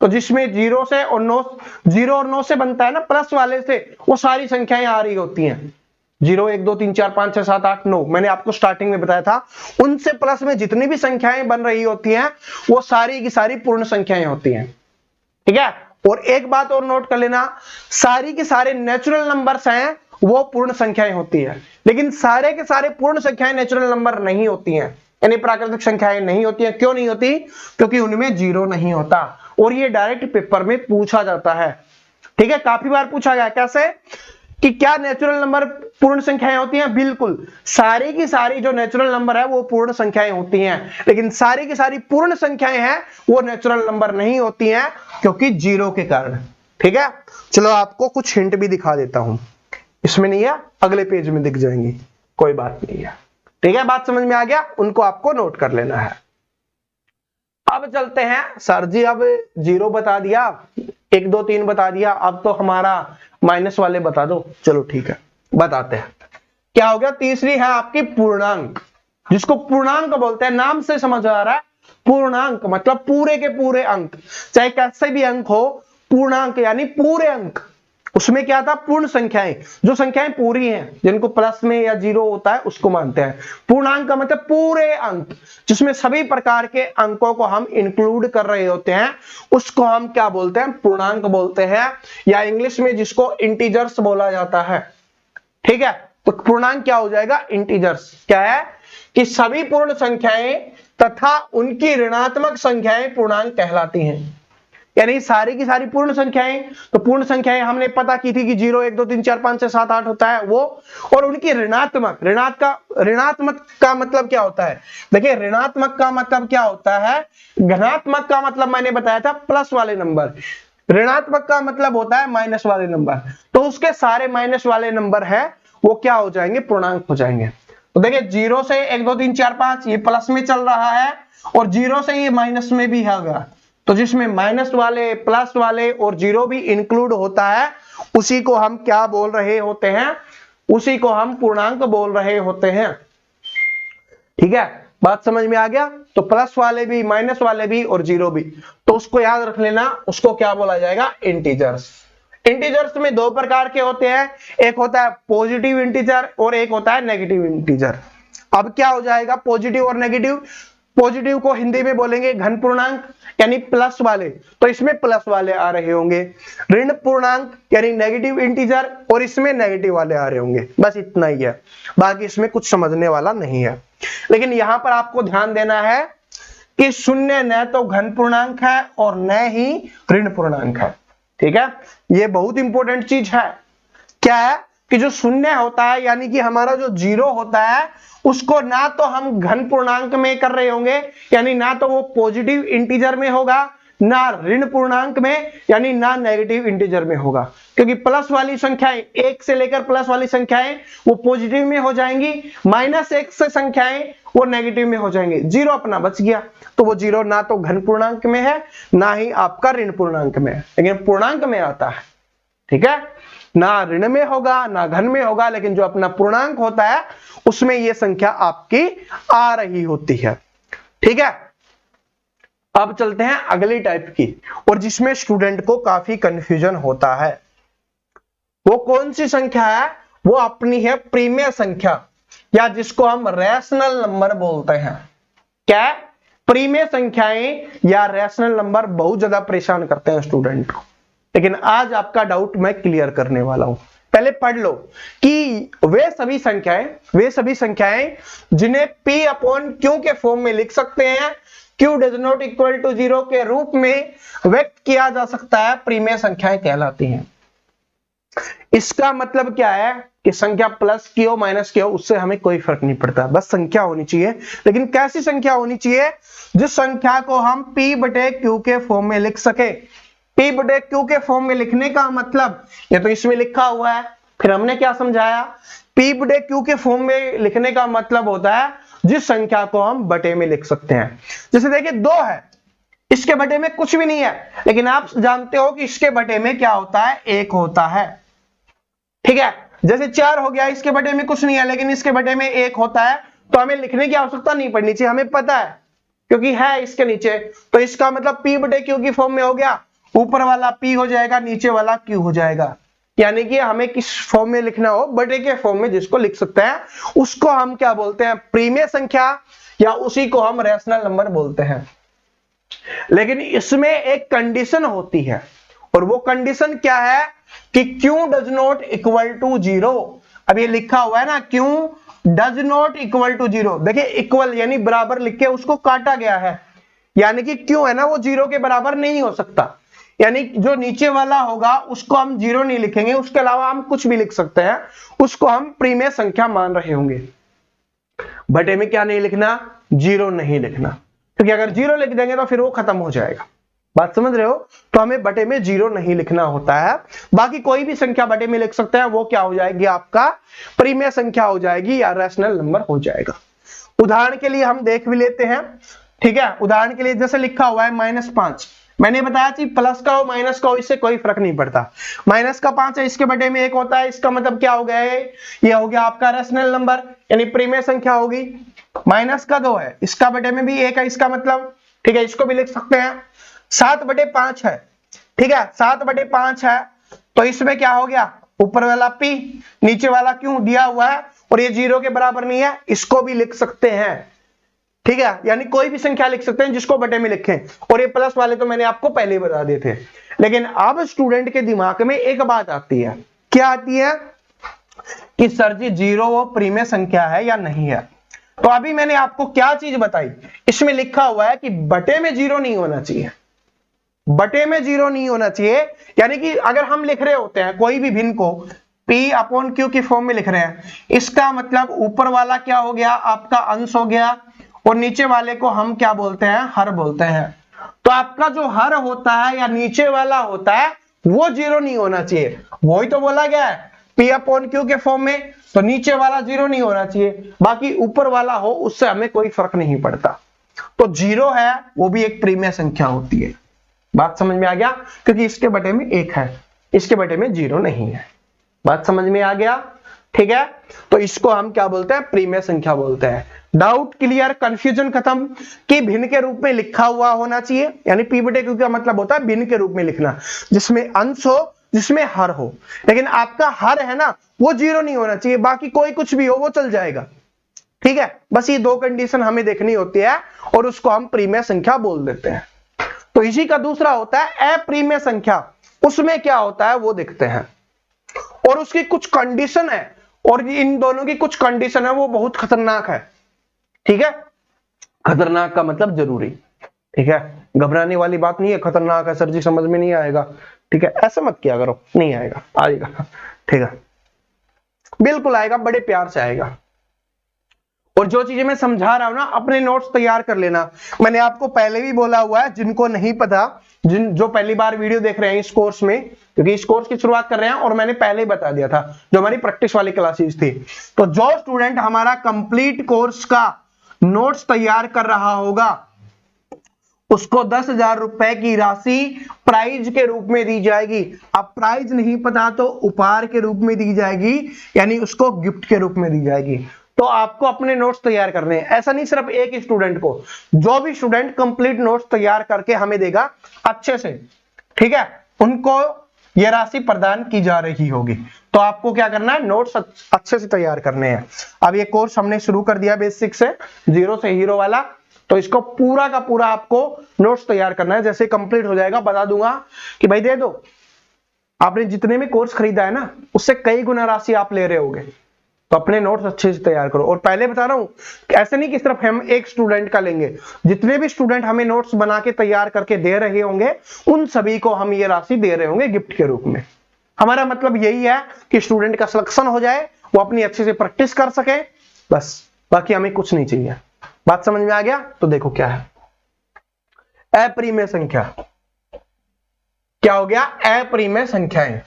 Speaker 1: तो जिसमें 0 और 9 से बनता है ना, प्लस वाले से, वो सारी संख्याएं आ रही होती हैं। 0 1 2 3 4 5 6 7 8 9 मैंने आपको स्टार्टिंग में बताया था। उनसे प्लस में जितनी भी संख्याएं बन रही होती हैं वो सारी की सारी पूर्ण संख्याएं होती हैं, ठीक है। और एक बात और नोट कर लेना, सारी के सारे नेचुरल नंबर्स हैं वो पूर्ण संख्याएं होती है, लेकिन सारे के सारे पूर्ण संख्याएं नेचुरल नंबर नहीं होती हैं, यानी प्राकृतिक संख्याएं नहीं होती हैं। क्यों नहीं होती? क्योंकि उनमें जीरो नहीं होता, और ये डायरेक्ट पेपर में पूछा जाता है, ठीक है। काफी बार पूछा गया, कैसे कि क्या नेचुरल नंबर पूर्ण संख्याएं होती हैं? बिल्कुल, सारी की सारी जो नेचुरल नंबर है वो पूर्ण संख्याएं होती हैं, लेकिन सारी की सारी पूर्ण संख्याएं हैं वो नेचुरल नंबर नहीं होती हैं, क्योंकि जीरो के कारण, ठीक है। चलो आपको कुछ हिंट भी दिखा देता हूं, इसमें नहीं है, अगले पेज में दिख जाएंगी, कोई बात नहीं है, ठीक है। बात समझ में आ गया? उनको आपको नोट कर लेना है। अब चलते हैं, सर जी अब 0 बता दिया, 1 2 3 बता दिया, अब तो हमारा माइनस वाले बता दो। चलो ठीक है, बताते हैं। क्या हो गया? तीसरी है आपकी पूर्णांक, जिसको पूर्णांक बोलते हैं, नाम से समझ आ रहा है। पूर्णांक मतलब पूरे के पूरे अंक, चाहे कैसे भी अंक हो, पूर्णांक यानी पूरे अंक। उसमें क्या था? पूर्ण संख्याएं, जो संख्याएं पूरी हैं, जिनको प्लस में या जीरो होता है उसको मानते हैं। पूर्णांक का मतलब पूरे अंक, जिसमें सभी प्रकार के अंकों को हम इंक्लूड कर रहे होते हैं, उसको हम क्या बोलते हैं? पूर्णांक बोलते हैं, या इंग्लिश में जिसको इंटीजर्स बोला जाता है, ठीक है। तो पूर्णांक क्या हो जाएगा? इंटीजर्स। क्या है? कि सभी पूर्ण संख्याएं तथा उनकी ऋणात्मक संख्याएं पूर्णांक कहलाती हैं, यानी सारी की सारी पूर्ण संख्याएं। तो पूर्ण संख्याएं हमने पता की थी कि 0 1 2 3 4 5 6 7 8 होता है वो, और उनकी ऋणात्मक, ऋणात्मक का मतलब क्या होता है? देखिए, ऋणात्मक का मतलब क्या होता है? धनात्मक का मतलब मैंने बताया था प्लस वाले नंबर, ऋणात्मक का मतलब होता है माइनस वाले नंबर। तो उसके सारे माइनस वाले नंबर है वो क्या हो जाएंगे? पूर्णांक हो जाएंगे। तो देखिए 0 से 1 2 3 4 5 ये प्लस में चल रहा है, और 0 से ये माइनस में भी होगा, तो जिसमें माइनस वाले, प्लस वाले और जीरो भी इंक्लूड होता है, उसी को हम क्या बोल रहे होते हैं? उसी को हम पूर्णांक बोल रहे होते हैं, ठीक है। बात समझ में आ गया? तो प्लस वाले भी, माइनस वाले भी और जीरो भी, तो उसको याद रख लेना, उसको क्या बोला जाएगा? इंटीजर्स। इंटीजर्स में दो प्रकार के होते हैं, एक होता है पॉजिटिव इंटीजर और एक होता है नेगेटिव इंटीजर। अब क्या हो जाएगा पॉजिटिव और नेगेटिव? पॉजिटिव को हिंदी में बोलेंगे घन पूर्णांक, यानी प्लस वाले, तो इसमें प्लस वाले आ रहे होंगे। ऋण पूर्णांक यानी नेगेटिव इंटीजर, और इसमें नेगेटिव वाले आ रहे होंगे। बस इतना ही है, बाकी इसमें कुछ समझने वाला नहीं है। लेकिन यहां पर आपको ध्यान देना है कि शून्य न तो घन पूर्णांक है और न ही ऋण पूर्णांक है, ठीक है। ये बहुत इंपॉर्टेंट चीज है। क्या है? कि जो शून्य होता है, यानी कि हमारा जो जीरो होता है, उसको ना तो हम घन पूर्णांक में कर रहे होंगे, यानी ना तो वो पॉजिटिव इंटीजर में होगा, ना ऋण पूर्णांक में, यानी ना नेगेटिव इंटीजर में होगा। क्योंकि प्लस वाली संख्याएं, 1 से लेकर प्लस वाली संख्याएं वो पॉजिटिव में हो जाएंगी, -1 से संख्याएं वो नेगेटिव में हो जाएंगे, जीरो अपना बच गया। तो वो जीरो ना तो घन पूर्णांक में है, ना ही आपका ऋण पूर्णांक में है, लेकिन पूर्णांक में आता है, ठीक है। ना ऋण में होगा ना घन में होगा, लेकिन जो अपना पूर्णांक होता है उसमें ये संख्या आपकी आ रही होती है, ठीक है। अब चलते हैं अगली टाइप की, और जिसमें स्टूडेंट को काफी कंफ्यूजन होता है। वो कौन सी संख्या है? वो अपनी है प्रीमेय संख्या, या जिसको हम रैशनल नंबर बोलते हैं। क्या? प्रीमेय संख्याएं या रैशनल नंबर बहुत ज्यादा परेशान करते हैं स्टूडेंट को, लेकिन आज आपका डाउट मैं क्लियर करने वाला हूं। पहले पढ़ लो कि वे सभी संख्याएं जिन्हें P अपॉन Q के फॉर्म में लिख सकते हैं, Q does not equal to 0 के रूप में व्यक्त किया जा सकता है, प्रीमेय संख्याएं कहलाती हैं। इसका मतलब क्या है कि संख्या प्लस की हो माइनस की हो उससे हमें कोई फर्क नहीं पड़ता, बस संख्या होनी चाहिए। लेकिन कैसी संख्या होनी चाहिए? जिस संख्या को हम P बटे Q के फॉर्म में लिख सके। P बटे Q के फॉर्म में लिखने का मतलब, ये तो इसमें लिखा हुआ है, फिर हमने क्या समझाया? P बटे Q के फॉर्म में लिखने का मतलब होता है जिस संख्या को हम बटे में लिख सकते हैं। जैसे देखिए 2 है, इसके बटे में कुछ भी नहीं है, लेकिन आप जानते हो कि इसके बटे में क्या होता है? 1 होता है, ठीक है। जैसे 4 हो गया, इसके बटे में कुछ नहीं है, लेकिन इसके बटे में 1 होता है, तो हमें लिखने की आवश्यकता नहीं पड़नी चाहिए, हमें पता है क्योंकि है इसके नीचे। तो इसका मतलब P बटे Q की फॉर्म में हो गया, ऊपर वाला P हो जाएगा, नीचे वाला Q हो जाएगा, यानी कि हमें किस फॉर्म में लिखना हो, बटे के फॉर्म में जिसको लिख सकते हैं उसको हम क्या बोलते हैं, प्रीमेय संख्या, या उसी को हम रैशनल नंबर बोलते हैं। लेकिन इसमें एक कंडीशन होती है, और वो कंडीशन क्या है कि q does not equal to 0। अब ये लिखा हुआ है ना, q does not equal to 0। देखिए इक्वल यानी बराबर लिख के उसको काटा गया है, यानी कि q है ना वो 0 के बराबर नहीं हो सकता, यानी जो नीचे वाला होगा उसको हम 0 नहीं लिखेंगे, उसके अलावा हम कुछ भी लिख सकते हैं, उसको हम प्रीमेय संख्या मान रहे होंगे। बटे में क्या नहीं लिखना, 0 नहीं लिखना, क्योंकि अगर 0 लिख देंगे तो फिर वो खत्म हो जाएगा। बात समझ रहे हो? तो हमें बटे में 0 नहीं लिखना होता है, बाकी कोई भी संख्या बटे में लिख सकते हैं, वो क्या हो जाएगी, आपका प्रीमेय संख्या हो जाएगी या रैशनल नंबर हो जाएगा। उदाहरण के लिए हम देख भी लेते हैं, ठीक है। उदाहरण के लिए जैसे लिखा हुआ है -5, मैंने बताया कि प्लस का हो माइनस का हो इससे कोई फर्क नहीं पड़ता। माइनस का 5 है, इसके बटे में 1 होता है, इसका मतलब क्या हो गया है, ये हो गया आपका रैशनल नंबर यानी प्रीमेय संख्या होगी। माइनस का 2 है, इसका बटे में भी 1 है, इसका मतलब, ठीक है, इसको भी लिख सकते हैं। 7/5 है, ठीक है, 7/5 है, तो इसमें क्या हो गया, ऊपर वाला p नीचे वाला q दिया हुआ है, और ये 0 के बराबर नहीं है, इसको भी लिख सकते हैं, ठीक है। यानी कोई भी संख्या लिख सकते हैं जिसको बटे में लिखें, और ये प्लस वाले तो मैंने आपको पहले ही बता दिए थे। लेकिन अब स्टूडेंट के दिमाग में एक बात आती है, क्या आती है कि सर जी 0 वो प्रीमेय संख्या है या नहीं है। तो अभी मैंने आपको क्या चीज बताई, इसमें लिखा हुआ है कि बटे में 0 नहीं होना चाहिए, बटे में 0 नहीं होना चाहिए। यानी कि अगर हम लिख रहे होते हैं कोई भी भिन्न को p/q की फॉर्म में लिख रहे हैं, इसका मतलब ऊपर वाला क्या हो गया, आपका अंश हो गया, और नीचे वाले को हम क्या बोलते हैं, हर बोलते हैं। तो आपका जो हर होता है या नीचे वाला होता है वो 0 नहीं होना चाहिए, वही तो बोला गया है p/q के फॉर्म में, तो नीचे वाला 0 नहीं होना चाहिए, बाकी ऊपर वाला हो उससे हमें कोई फर्क नहीं पड़ता। तो 0 है वो भी एक प्रीमेय संख्या होती है। बात समझ में आ गया, क्योंकि इसके बटे में 1 है, इसके बटे में 0 नहीं है। बात समझ में आ गया, ठीक है। तो इसको हम क्या बोलते हैं, प्रीमेय संख्या बोलते हैं। डाउट क्लियर, कंफ्यूजन खत्म कि भिन्न के रूप में लिखा हुआ होना चाहिए, यानी p/q का मतलब होता है भिन्न के रूप में लिखना, जिसमें अंश हो, जिसमें हर हो। लेकिन आपका हर है ना वो 0 नहीं होना चाहिए, बाकी कोई कुछ भी हो वो चल जाएगा, ठीक है। बस ये 2 कंडीशन हमें देखनी होती है, और उसको हम प्रीमेय संख्या बोल देते हैं। तो इसी का दूसरा होता है अप्रीमेय संख्या, उसमें क्या होता है वो देखते हैं, और उसकी कुछ कंडीशन है, और इन दोनों की कुछ कंडीशन है वो बहुत खतरनाक है, ठीक है। खतरनाक का मतलब जरूरी, ठीक है, घबराने वाली बात नहीं है। खतरनाक है सर जी समझ में नहीं आएगा, ठीक है, ऐसा मत किया करो, नहीं आएगा, आएगा, ठीक है, बिल्कुल आएगा, बड़े प्यार से आएगा। और जो चीजें मैं समझा रहा हूं ना, अपने नोट्स तैयार कर लेना। मैंने आपको पहले भी बोला हुआ है, जिनको नहीं पता, जो पहली बार वीडियो देख रहे हैं इस कोर्स में, क्योंकि इस कोर्स की शुरुआत कर रहे हैं, और मैंने पहले ही बता दिया था जो हमारी प्रैक्टिस वाली क्लासेस थी। तो जो स्टूडेंट हमारा कंप्लीट कोर्स का नोट्स तैयार कर रहा होगा उसको 10,000 रुपए की राशि प्राइज के रूप में दी जाएगी। अब प्राइज नहीं पता तो उपहार के रूप में दी जाएगी, यानी उसको गिफ्ट के रूप में दी जाएगी। तो आपको अपने नोट्स तैयार करने हैं, ऐसा नहीं सिर्फ एक स्टूडेंट को, जो भी स्टूडेंट कंप्लीट नोट्स तैयार करके हमें देगा अच्छे से, ठीक है, उनको यह राशि प्रदान की जा रही होगी। तो आपको क्या करना है, नोट्स अच्छे से तैयार करने हैं। अब ये कोर्स हमने शुरू कर दिया बेसिक से, 0 से हीरो वाला, तो इसको पूरा का पूरा आपको नोट्स तैयार करना है। जैसे कंप्लीट हो जाएगा बता दूंगा कि भाई दे दो, आपने जितने भी कोर्स खरीदा है ना उससे कई गुना राशि आप ले रहे होगे, तो अपने नोट्स अच्छे से तैयार करो। और पहले बता रहा हूं, ऐसे नहीं कि सिर्फ हम एक स्टूडेंट का लेंगे, जितने भी स्टूडेंट हमें नोट्स बना के तैयार करके दे रहे होंगे उन सभी को हम ये राशि दे रहे होंगे गिफ्ट के रूप में। हमारा मतलब यही है कि स्टूडेंट का सिलेक्शन हो जाए, वो अपनी अच्छे से प्रैक्टिस कर सके, बस, बाकी हमें कुछ नहीं चाहिए। बात समझ में आ गया? तो देखो क्या है अप्रीमेय संख्या। क्या हो गया? अप्रीमेय संख्याएं,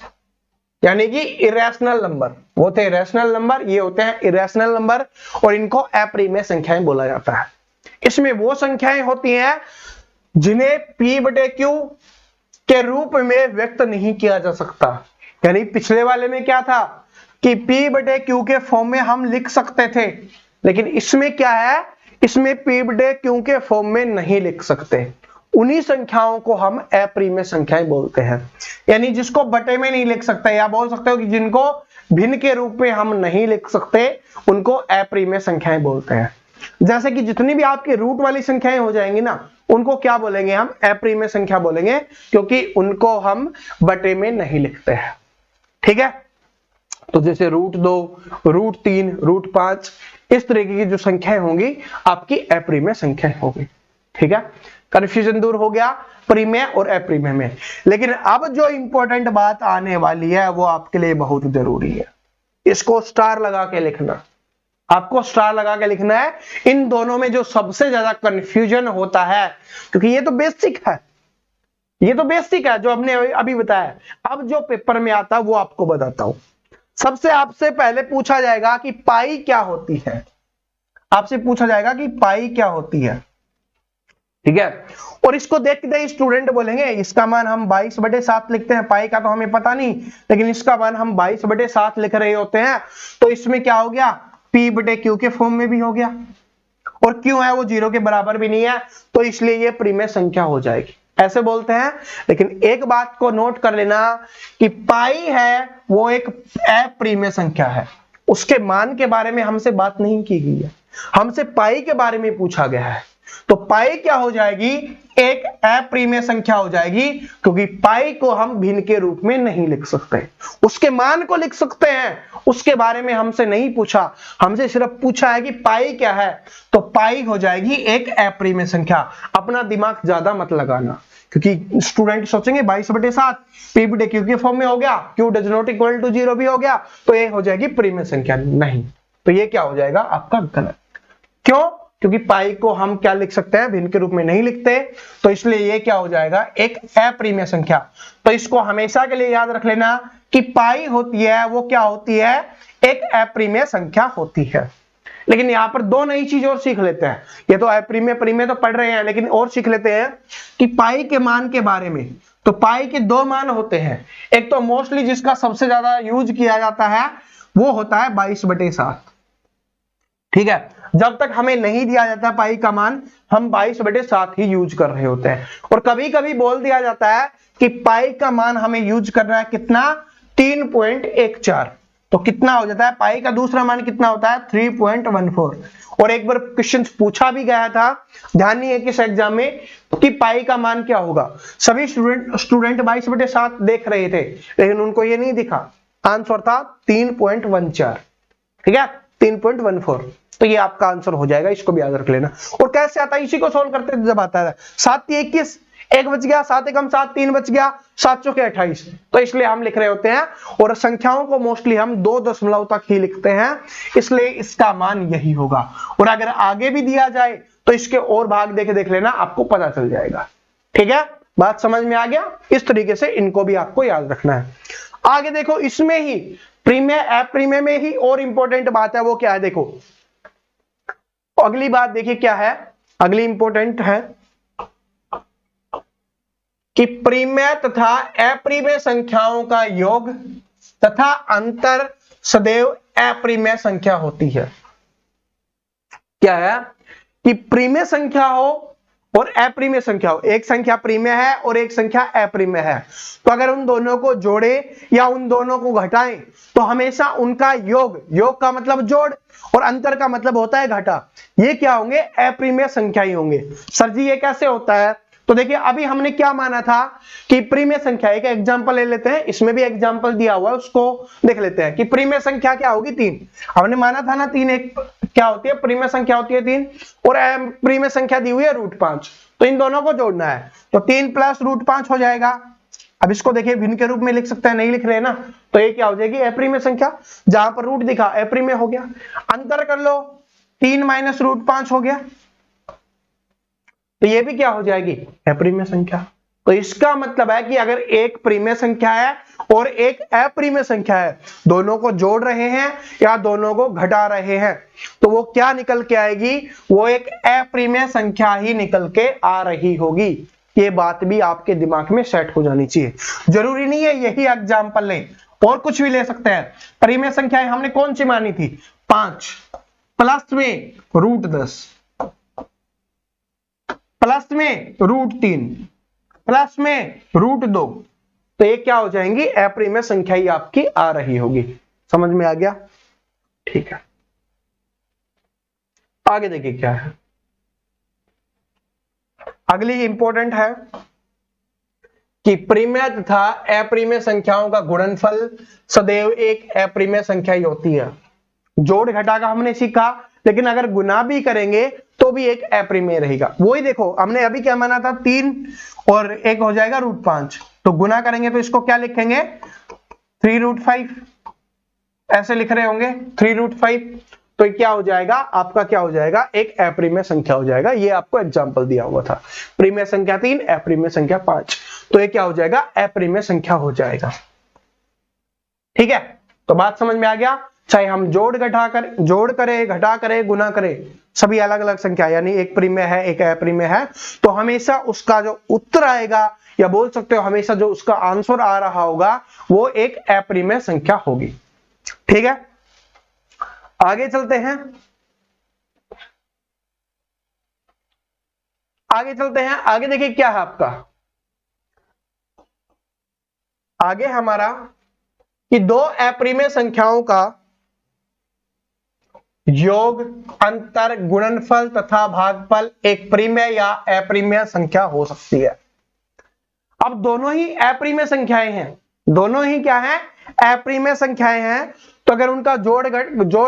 Speaker 1: यानी कि इरेशनल नंबर। वो थे रैशनल नंबर, ये होते हैं इरेशनल नंबर, और इनको अप्रीमेय संख्याएं बोला जाता है। इसमें वो संख्याएं होती हैं जिन्हें p/q के रूप में व्यक्त नहीं किया जा सकता। यानी पिछले वाले में क्या था कि p/q के फॉर्म में हम लिख सकते थे, लेकिन इसमें क्या है, इसमें p/q के फॉर्म में नहीं लिख सकते। उन्हीं संख्याओं को हम अप्रिमेय संख्याएं बोलते हैं। यानी जिसको बटे में नहीं लिख सकते, या बोल सकते हो कि जिनको भिन्न के रूप में हम नहीं लिख सकते, उनको अप्रिमेय संख्याएं बोलते हैं। जैसे कि जितनी भी आपकी रूट वाली संख्याएं हो जाएंगी ना, उनको क्या बोलेंगे हम? अप्रिमेय संख्या बोलेंगे, क्योंकि उनको हम बटे में नहीं लिखते हैं। ठीक है, तो जैसे √2, √3, √5, इस तरीके की जो संख्याएं होंगी आपकी अप्रिमेय संख्याएं होगी। ठीक है, कन्फ्यूजन दूर हो गया प्रीमेय और अप्रिमेय में। लेकिन अब जो इंपॉर्टेंट बात आने वाली है वो आपके लिए बहुत जरूरी है, इसको स्टार लगा के लिखना। आपको स्टार लगा के लिखना है। इन दोनों में जो सबसे ज्यादा कंफ्यूजन होता है, क्योंकि ये तो बेसिक है, ये तो बेसिक है जो हमने अभी बताया। अब जो पेपर में आता है वो आपको बताता हूं। सबसे आपसे पहले पूछा जाएगा कि पाई क्या होती है। आपसे पूछा जाएगा कि पाई क्या होती है। ठीक है, और इसको देखते ही स्टूडेंट बोलेंगे इसका मान हम 22/7 लिखते हैं। पाई का तो हमें पता नहीं, लेकिन इसका मान हम 22/7 लिख रहे होते हैं, तो इसमें क्या हो गया? P/Q के फॉर्म में भी हो गया, और Q है वो 0 के बराबर भी नहीं है, तो इसलिए ये प्रीमेय संख्या हो जाएगी, ऐसे बोलते हैं। लेकिन एक बात को नोट कर लेना कि पाई है वो एक अप्रीमेय संख्या है, उसके मान के बारे में हमसे बात नहीं की गई है, हमसे पाई के बारे में पूछा गया है। तो पाई क्या हो जाएगी? एक अप्रीमेय संख्या हो जाएगी, क्योंकि पाई को हम भिन्न के रूप में नहीं लिख सकते। उसके मान को लिख सकते हैं, उसके बारे में हमसे नहीं पूछा, हमसे सिर्फ पूछा है कि पाई क्या है, तो पाई हो जाएगी एक अप्रीमेय संख्या। अपना दिमाग ज्यादा मत लगाना, क्योंकि स्टूडेंट सोचेंगे 22/7 P/Q के फॉर्म में हो गया, Q does not equal to 0 भी हो गया, तो ये हो जाएगी प्रीमेय संख्या। नहीं, तो ये क्या हो जाएगा आपका? गलत। क्यों? क्योंकि पाई को हम क्या लिख सकते हैं? भिन्न के रूप में नहीं लिखते, तो इसलिए ये क्या हो जाएगा? एक अप्रीमेय संख्या। तो इसको हमेशा के लिए याद रख लेना कि पाई होती है वो क्या होती है? एक अप्रीमेय संख्या होती है। लेकिन यहाँ पर दो नई चीज और सीख लेते हैं। ये तो अप्रीमेय प्रीमेय तो पढ़ रहे हैं, लेकिन और सीख लेते हैं कि पाई के मान के बारे में। तो पाई के दो मान होते हैं, एक तो मोस्टली जिसका सबसे ज्यादा यूज किया जाता है वो होता है 22/7। ठीक है, जब तक हमें नहीं दिया जाता पाई का मान, हम 22/7 ही यूज कर रहे होते हैं। और कभी कभी बोल दिया जाता है कि पाई का मान हमें यूज करना है कितना? 3.14। तो कितना हो जाता है? पाई का दूसरा मान कितना होता है? 3.14। और एक बार क्वेश्चन पूछा भी गया था, ध्यान नहीं है किस एग्जाम में, कि पाई का मान क्या होगा। सभी स्टूडेंट 22/7 देख रहे थे, लेकिन उनको ये नहीं दिखा। आंसर था 3.14। ठीक है, 3.14। तो ये आपका आंसर हो जाएगा, इसको भी याद रख लेना। और कैसे आता है? इसी को सोल्व करते थे जब आता है 7×3 = 21, 1 बच गया, 7 × 7 3 बच गया, 7 × 4 = 28। तो इसलिए हम लिख रहे होते हैं, और संख्याओं को मोस्टली हम 2 दशमलव तक ही लिखते हैं, इसलिए इसका मान यही होगा। और अगर आगे भी दिया जाए तो इसके और भाग देख लेना, आपको पता चल जाएगा। ठीक है, बात समझ में आ गया? इस तरीके से इनको भी आपको याद रखना है। आगे देखो, इसमें ही प्रीमेय अप्रीमेय में ही और इंपॉर्टेंट बात है, वो क्या है? देखो अगली बात देखिए क्या है, अगली इंपॉर्टेंट है कि प्रीमेय तथा अप्रीमेय संख्याओं का योग तथा अंतर सदैव अप्रीमेय संख्या होती है। क्या है? कि प्रीमेय संख्या हो और अप्रीमेय संख्या हो, एक संख्या प्रीमेय है और एक संख्या अप्रीमेय है, तो अगर उन दोनों को जोड़े या उन दोनों को घटाएं तो हमेशा उनका योग का मतलब जोड़ और अंतर का मतलब होता है घटा, ये क्या होंगे? अप्रीमेय संख्या ही होंगे। सर जी ये कैसे होता है? तो देखिए अभी हमने क्या माना था कि प्रीमेय संख्या, एक एग्जांपल ले लेते हैं, इसमें भी एग्जांपल दिया हुआ है, उसको देख लेते हैं कि प्रीमेय संख्या क्या होगी? 3। हमने माना था ना 3 एक क्या होती है? प्रीमेय संख्या होती है 3, और प्रीमेय संख्या दी हुई है √5, तो इन दोनों को जोड़ना है, तो 3 + √5 हो जाएगा। अब इसको देखिए भिन्न के रूप में लिख सकते हैं, नहीं लिख रहे ना, तो ये क्या हो जाएगी? अप्रीमेय संख्या। जहां पर रूट दिखा अप्रीमेय हो गया। अंतर कर लो, 3 - √5 हो गया, तो ये भी क्या हो जाएगी? अप्रीमेय संख्या। तो इसका मतलब है कि अगर एक प्रीमेय संख्या है और एक अप्रीमेय संख्या है, दोनों को जोड़ रहे हैं या दोनों को घटा रहे हैं, तो वो क्या निकल के आएगी? वो एक अप्रीमेय संख्या ही निकल के आ रही होगी। ये बात भी आपके दिमाग में सेट हो जानी चाहिए। जरूरी नहीं है यही एग्जांपल ले, और कुछ भी ले सकते हैं। प्रीमेय संख्याएं हमने कौन सी मानी थी? 5 प्लस में √10, प्लस में √3 प्लस में √2, तो ये क्या हो जाएंगी, अप्रिमेय संख्या ही आपकी आ रही होगी। समझ में आ गया? ठीक है, आगे देखिए क्या है। अगली इंपॉर्टेंट है कि प्रीमेय तथा अप्रीमेय संख्याओं का गुणनफल सदैव एक अप्रीमेय संख्या ही होती है। जोड़ घटा का हमने सीखा, लेकिन अगर गुना भी करेंगे तो भी एक अप्रीमेय रहेगा। वही देखो, हमने अभी क्या माना था, 3 और एक हो जाएगा √5, तो गुना करेंगे तो इसको क्या लिखेंगे, 3√5 ऐसे लिख रहे होंगे, 3√5, तो क्या हो जाएगा आपका, क्या हो जाएगा, एक अप्रीमेय संख्या हो जाएगा। ये आपको एग्जांपल दिया हुआ था, प्रीमेय संख्या 3, अप्रीमेय संख्या 5, तो ये क्या हो जाएगा, अप्रीमेय संख्या हो जाएगा। ठीक है, तो बात समझ में आ गया। चाहे हम जोड़ करे, घटा करे, गुना करे, सभी अलग अलग संख्या, यानी एक प्रीमेय है एक अप्रीमेय है, तो हमेशा उसका जो उत्तर आएगा, या बोल सकते हो हमेशा जो उसका आंसर आ रहा होगा, वो एक अप्रीमेय संख्या होगी। ठीक है, आगे चलते हैं। आगे देखिए क्या है आपका, आगे हमारा कि दो अप्रीमेय संख्याओं का योग, अंतर, गुणनफल तथा भागफल एक प्रीमेय या अप्रीमेय संख्या हो सकती है। अब दोनों ही अप्रीमेय संख्याएं हैं, दोनों ही क्या है, अप्रीमेय संख्याएं हैं, तो अगर उनका जोड़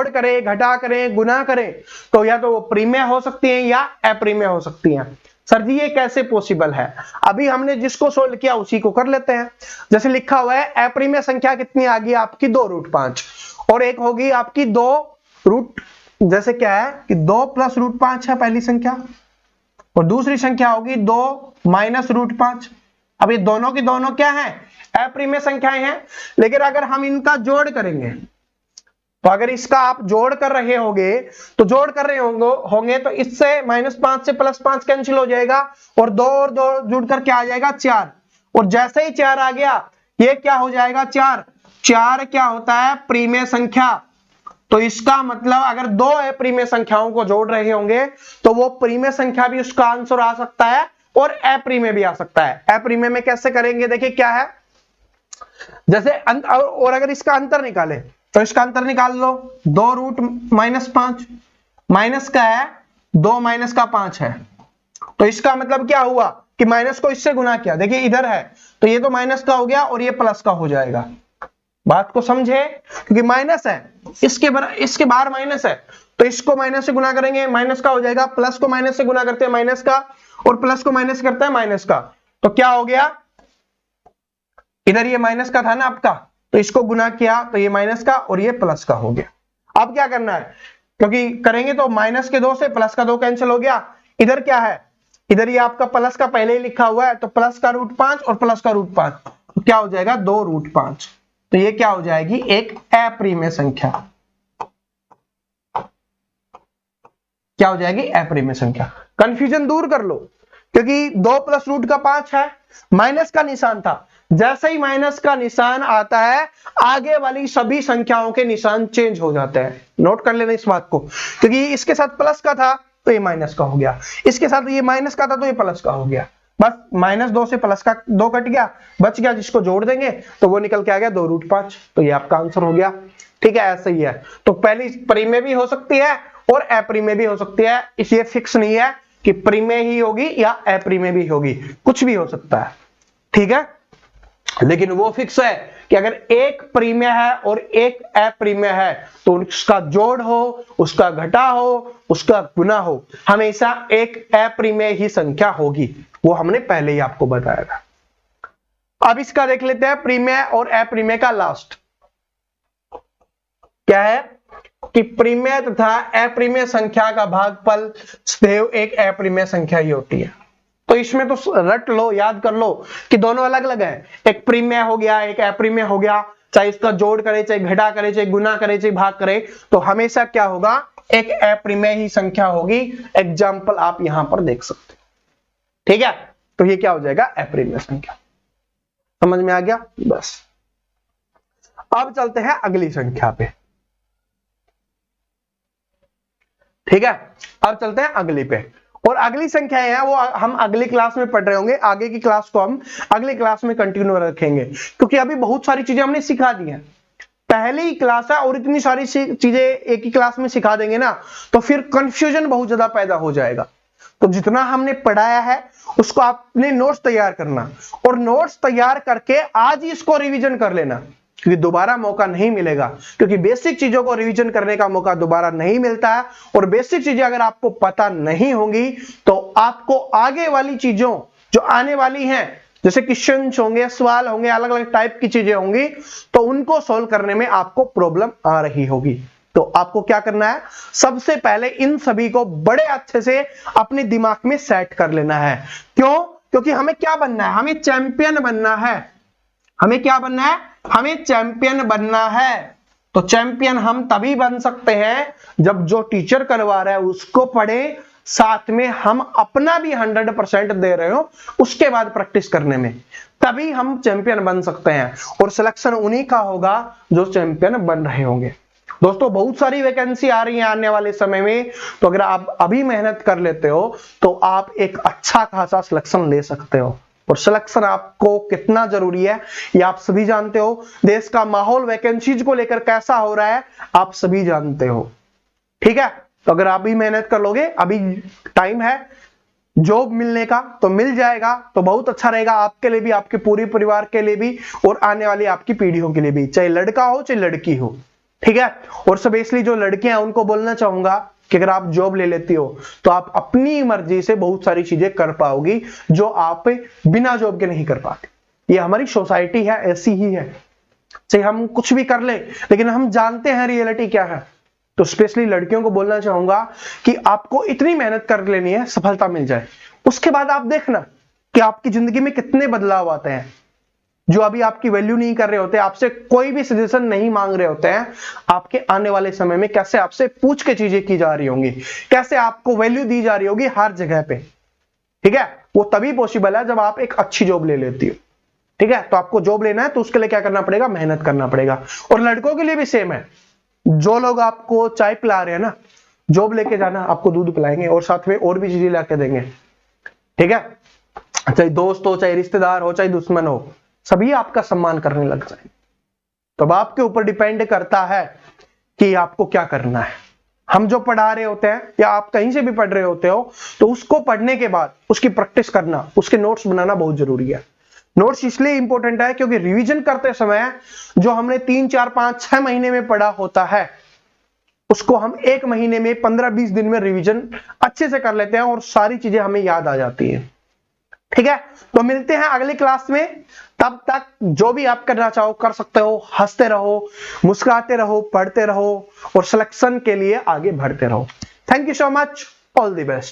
Speaker 1: करे, घटा करें, गुना करें, तो या तो वो प्रीमेय हो सकती हैं या अप्रीमेय हो सकती हैं। सर जी ये कैसे पॉसिबल है? अभी हमने जिसको सोल्व किया उसी को कर लेते हैं। जैसे लिखा हुआ है अप्रीमेय संख्या कितनी आ गई आपकी, 2√5, और एक होगी आपकी 2 जैसे क्या है कि 2 + √5 है पहली संख्या, और दूसरी संख्या होगी 2 - √5। अब ये दोनों की दोनों क्या है, अप्रीमेय संख्याएं हैं, लेकिन अगर हम इनका जोड़ करेंगे, तो अगर इसका आप जोड़ कर रहे होंगे, तो इससे -5 से +5 कैंसिल हो जाएगा, और 2 और 2 जुड़कर क्या आ जाएगा, 4, और जैसे ही 4 आ गया, ये क्या हो जाएगा, 4 क्या होता है, प्रीमेय संख्या। तो इसका मतलब अगर दो अप्रीमेय संख्याओं को जोड़ रहे होंगे, तो वो प्रीमेय संख्या भी उसका आंसर आ सकता है, और अप्रीमेय भी आ सकता है। अप्रीमेय में कैसे करेंगे, देखिए क्या है, जैसे और अगर इसका अंतर निकाले, तो इसका अंतर निकाल लो, 2√-5 माइनस का है, 2 - का 5 है, तो इसका मतलब क्या हुआ कि माइनस को इससे गुना किया, देखिए इधर है, तो ये तो माइनस का हो गया और ये प्लस का हो जाएगा। बात को समझे, क्योंकि माइनस है, इसके बाहर माइनस है, तो इसको माइनस से गुना करेंगे, माइनस का हो जाएगा, प्लस को माइनस से गुना करते हैं माइनस का, और प्लस को माइनस करता है माइनस का, तो क्या हो गया, इधर ये माइनस का था ना आपका, तो इसको गुना किया तो ये माइनस का और ये प्लस का हो गया। अब क्या करना है, क्योंकि करेंगे तो -2 से +2 कैंसिल हो गया, इधर क्या है, इधर ये आपका प्लस का पहले ही लिखा हुआ है, तो प्लस का √5 और प्लस का √5, तो क्या हो जाएगा, 2√5, तो ये क्या हो जाएगी, एक अप्रीमेय संख्या। क्या हो जाएगी, अप्रीमेय संख्या। कंफ्यूजन दूर कर लो, क्योंकि 2 + √5 है, माइनस का निशान था, जैसे ही माइनस का निशान आता है, आगे वाली सभी संख्याओं के निशान चेंज हो जाते हैं। नोट कर लेना इस बात को, क्योंकि इसके साथ प्लस का था तो ये माइनस का हो गया, इसके साथ ये माइनस का था तो ये प्लस का हो गया, बस -2 से प्लस का 2 कट गया, बच गया, जिसको जोड़ देंगे तो वो निकल के आ गया 2√5, तो ये आपका आंसर हो गया। ठीक है, ऐसे ही है। तो पहली प्रीमेय भी हो सकती है और अप्रीमेय भी हो सकती है, इसलिए फिक्स नहीं है कि प्रीमेय ही होगी या अप्रीमेय भी होगी, कुछ भी हो सकता है। ठीक है, लेकिन वो फिक्स है कि अगर एक प्रीमेय है और एक अप्रीमेय है, तो उसका जोड़ हो, उसका घटा हो, उसका गुना हो, हमेशा एक अप्रीमेय ही संख्या होगी, वो हमने पहले ही आपको बताया था। अब इसका देख लेते हैं प्रीमेय और अप्रीमेय का लास्ट क्या है, कि प्रीमेय तथा अप्रीमेय संख्या का भागफल सदैव एक अप्रीमेय संख्या ही होती है। तो इसमें तो रट लो, याद कर लो कि दोनों अलग अलग है, एक प्रीमेय हो गया, एक अप्रीमेय हो गया, चाहे इसका जोड़ करे, चाहे घटा करे, चाहे गुना करे, चाहे भाग करे, तो हमेशा क्या होगा, एक अप्रीमेय ही संख्या होगी। एग्जाम्पल आप यहां पर देख सकते हैं। ठीक है, तो ये क्या हो जाएगा, अप्रीमेय संख्या। समझ में आ गया, बस। अब चलते हैं अगली संख्या पे। ठीक है, अब चलते हैं अगली पे, और अगली संख्याएं हैं वो हम अगली क्लास में पढ़ रहे होंगे, आगे की क्लास को हम अगली क्लास में कंटिन्यू रखेंगे, क्योंकि अभी बहुत सारी चीजें हमने सिखा दी हैं। पहले ही क्लास है और इतनी सारी चीजें एक ही क्लास में सिखा देंगे ना, तो फिर कंफ्यूजन बहुत ज्यादा पैदा हो जाएगा। तो जितना हमने पढ़ाया है उसको आपने नोट्स तैयार करना, और नोट्स तैयार करके आज ही इसको रिवीजन कर लेना, क्योंकि दोबारा मौका नहीं मिलेगा, क्योंकि बेसिक चीजों को रिवीजन करने का मौका दोबारा नहीं मिलता है। और बेसिक चीजें अगर आपको पता नहीं होंगी तो आपको आगे वाली चीजों जो आने वाली हैं, जैसे क्वेश्चन होंगे, सवाल होंगे, अलग अलग टाइप की चीजें होंगी, तो उनको सोल्व करने में आपको प्रॉब्लम आ रही होगी। तो आपको क्या करना है, सबसे पहले इन सभी को बड़े अच्छे से अपने दिमाग में सेट कर लेना है। क्यों? क्योंकि हमें क्या बनना है, हमें चैंपियन बनना है। हमें क्या बनना है, हमें चैंपियन बनना है। तो चैंपियन हम तभी बन सकते हैं जब जो टीचर करवा रहा है उसको पढ़े, साथ में हम अपना भी 100% दे रहे हो, उसके बाद प्रैक्टिस करने में, तभी हम चैंपियन बन सकते हैं। और सिलेक्शन उन्हीं का होगा जो चैंपियन बन रहे होंगे। दोस्तों बहुत सारी वैकेंसी आ रही है आने वाले समय में, तो अगर आप अभी मेहनत कर लेते हो तो आप एक अच्छा खासा सिलेक्शन ले सकते हो। और सिलेक्शन आपको कितना जरूरी है ये आप सभी जानते हो। देश का माहौल वैकेंसीज को लेकर कैसा हो रहा है आप सभी जानते हो, ठीक है। तो अगर आप भी मेहनत कर लोगे, अभी टाइम है जॉब मिलने का, तो मिल जाएगा, तो बहुत अच्छा रहेगा आपके लिए भी, आपके पूरे परिवार के लिए भी, और आने वाली आपकी पीढ़ियों के लिए भी, चाहे लड़का हो चाहे लड़की हो, ठीक है। और स्पेशली जो लड़कियां हैं उनको बोलना चाहूंगा कि अगर आप जॉब ले लेती हो तो आप अपनी मर्जी से बहुत सारी चीजें कर पाओगी जो आप बिना जॉब के नहीं कर पाते। ये हमारी सोसाइटी है, ऐसी ही है, चाहे हम कुछ भी कर ले, लेकिन हम जानते हैं रियलिटी क्या है। तो स्पेशली लड़कियों को बोलना चाहूंगा कि आपको इतनी मेहनत कर लेनी है, सफलता मिल जाए, उसके बाद आप देखना कि आपकी जिंदगी में कितने बदलाव आते हैं। जो अभी आपकी वैल्यू नहीं कर रहे होते, आपसे कोई भी सजेशन नहीं मांग रहे होते हैं, आपके आने वाले समय में कैसे आपसे पूछ के चीजें की जा रही होंगी, कैसे आपको वैल्यू दी जा रही होगी हर जगह पे, ठीक है। वो तभी पॉसिबल है जब आप एक अच्छी जॉब ले लेती हो, ठीक है। तो आपको जॉब लेना है तो उसके लिए क्या करना पड़ेगा, मेहनत करना पड़ेगा। और लड़कों के लिए भी सेम है, जो लोग आपको चाय पिला रहे हैं ना, जॉब लेके जाना, आपको दूध पिलाएंगे और साथ में और भी चीजें लाके देंगे, ठीक है। चाहे दोस्त हो, चाहे रिश्तेदार हो, चाहे दुश्मन हो, सभी आपका सम्मान करने लग जाए। तो अब आपके ऊपर डिपेंड करता है कि आपको क्या करना है। हम जो पढ़ा रहे होते हैं या आप कहीं से भी पढ़ रहे होते हो, तो उसको पढ़ने के बाद उसकी प्रैक्टिस करना, उसके नोट्स बनाना बहुत जरूरी है। नोट्स इसलिए इंपॉर्टेंट है क्योंकि रिवीजन करते समय जो हमने 3, 4, 5, 6 महीने में पढ़ा होता है, उसको हम 1 महीने में 15-20 दिन में रिवीजन अच्छे से कर लेते हैं और सारी चीजें हमें याद आ जाती है, ठीक है। तो मिलते हैं अगली क्लास में, तब तक जो भी आप करना चाहो कर सकते हो। हंसते रहो, मुस्कुराते रहो, पढ़ते रहो और सिलेक्शन के लिए आगे बढ़ते रहो। Thank you so much, all the best.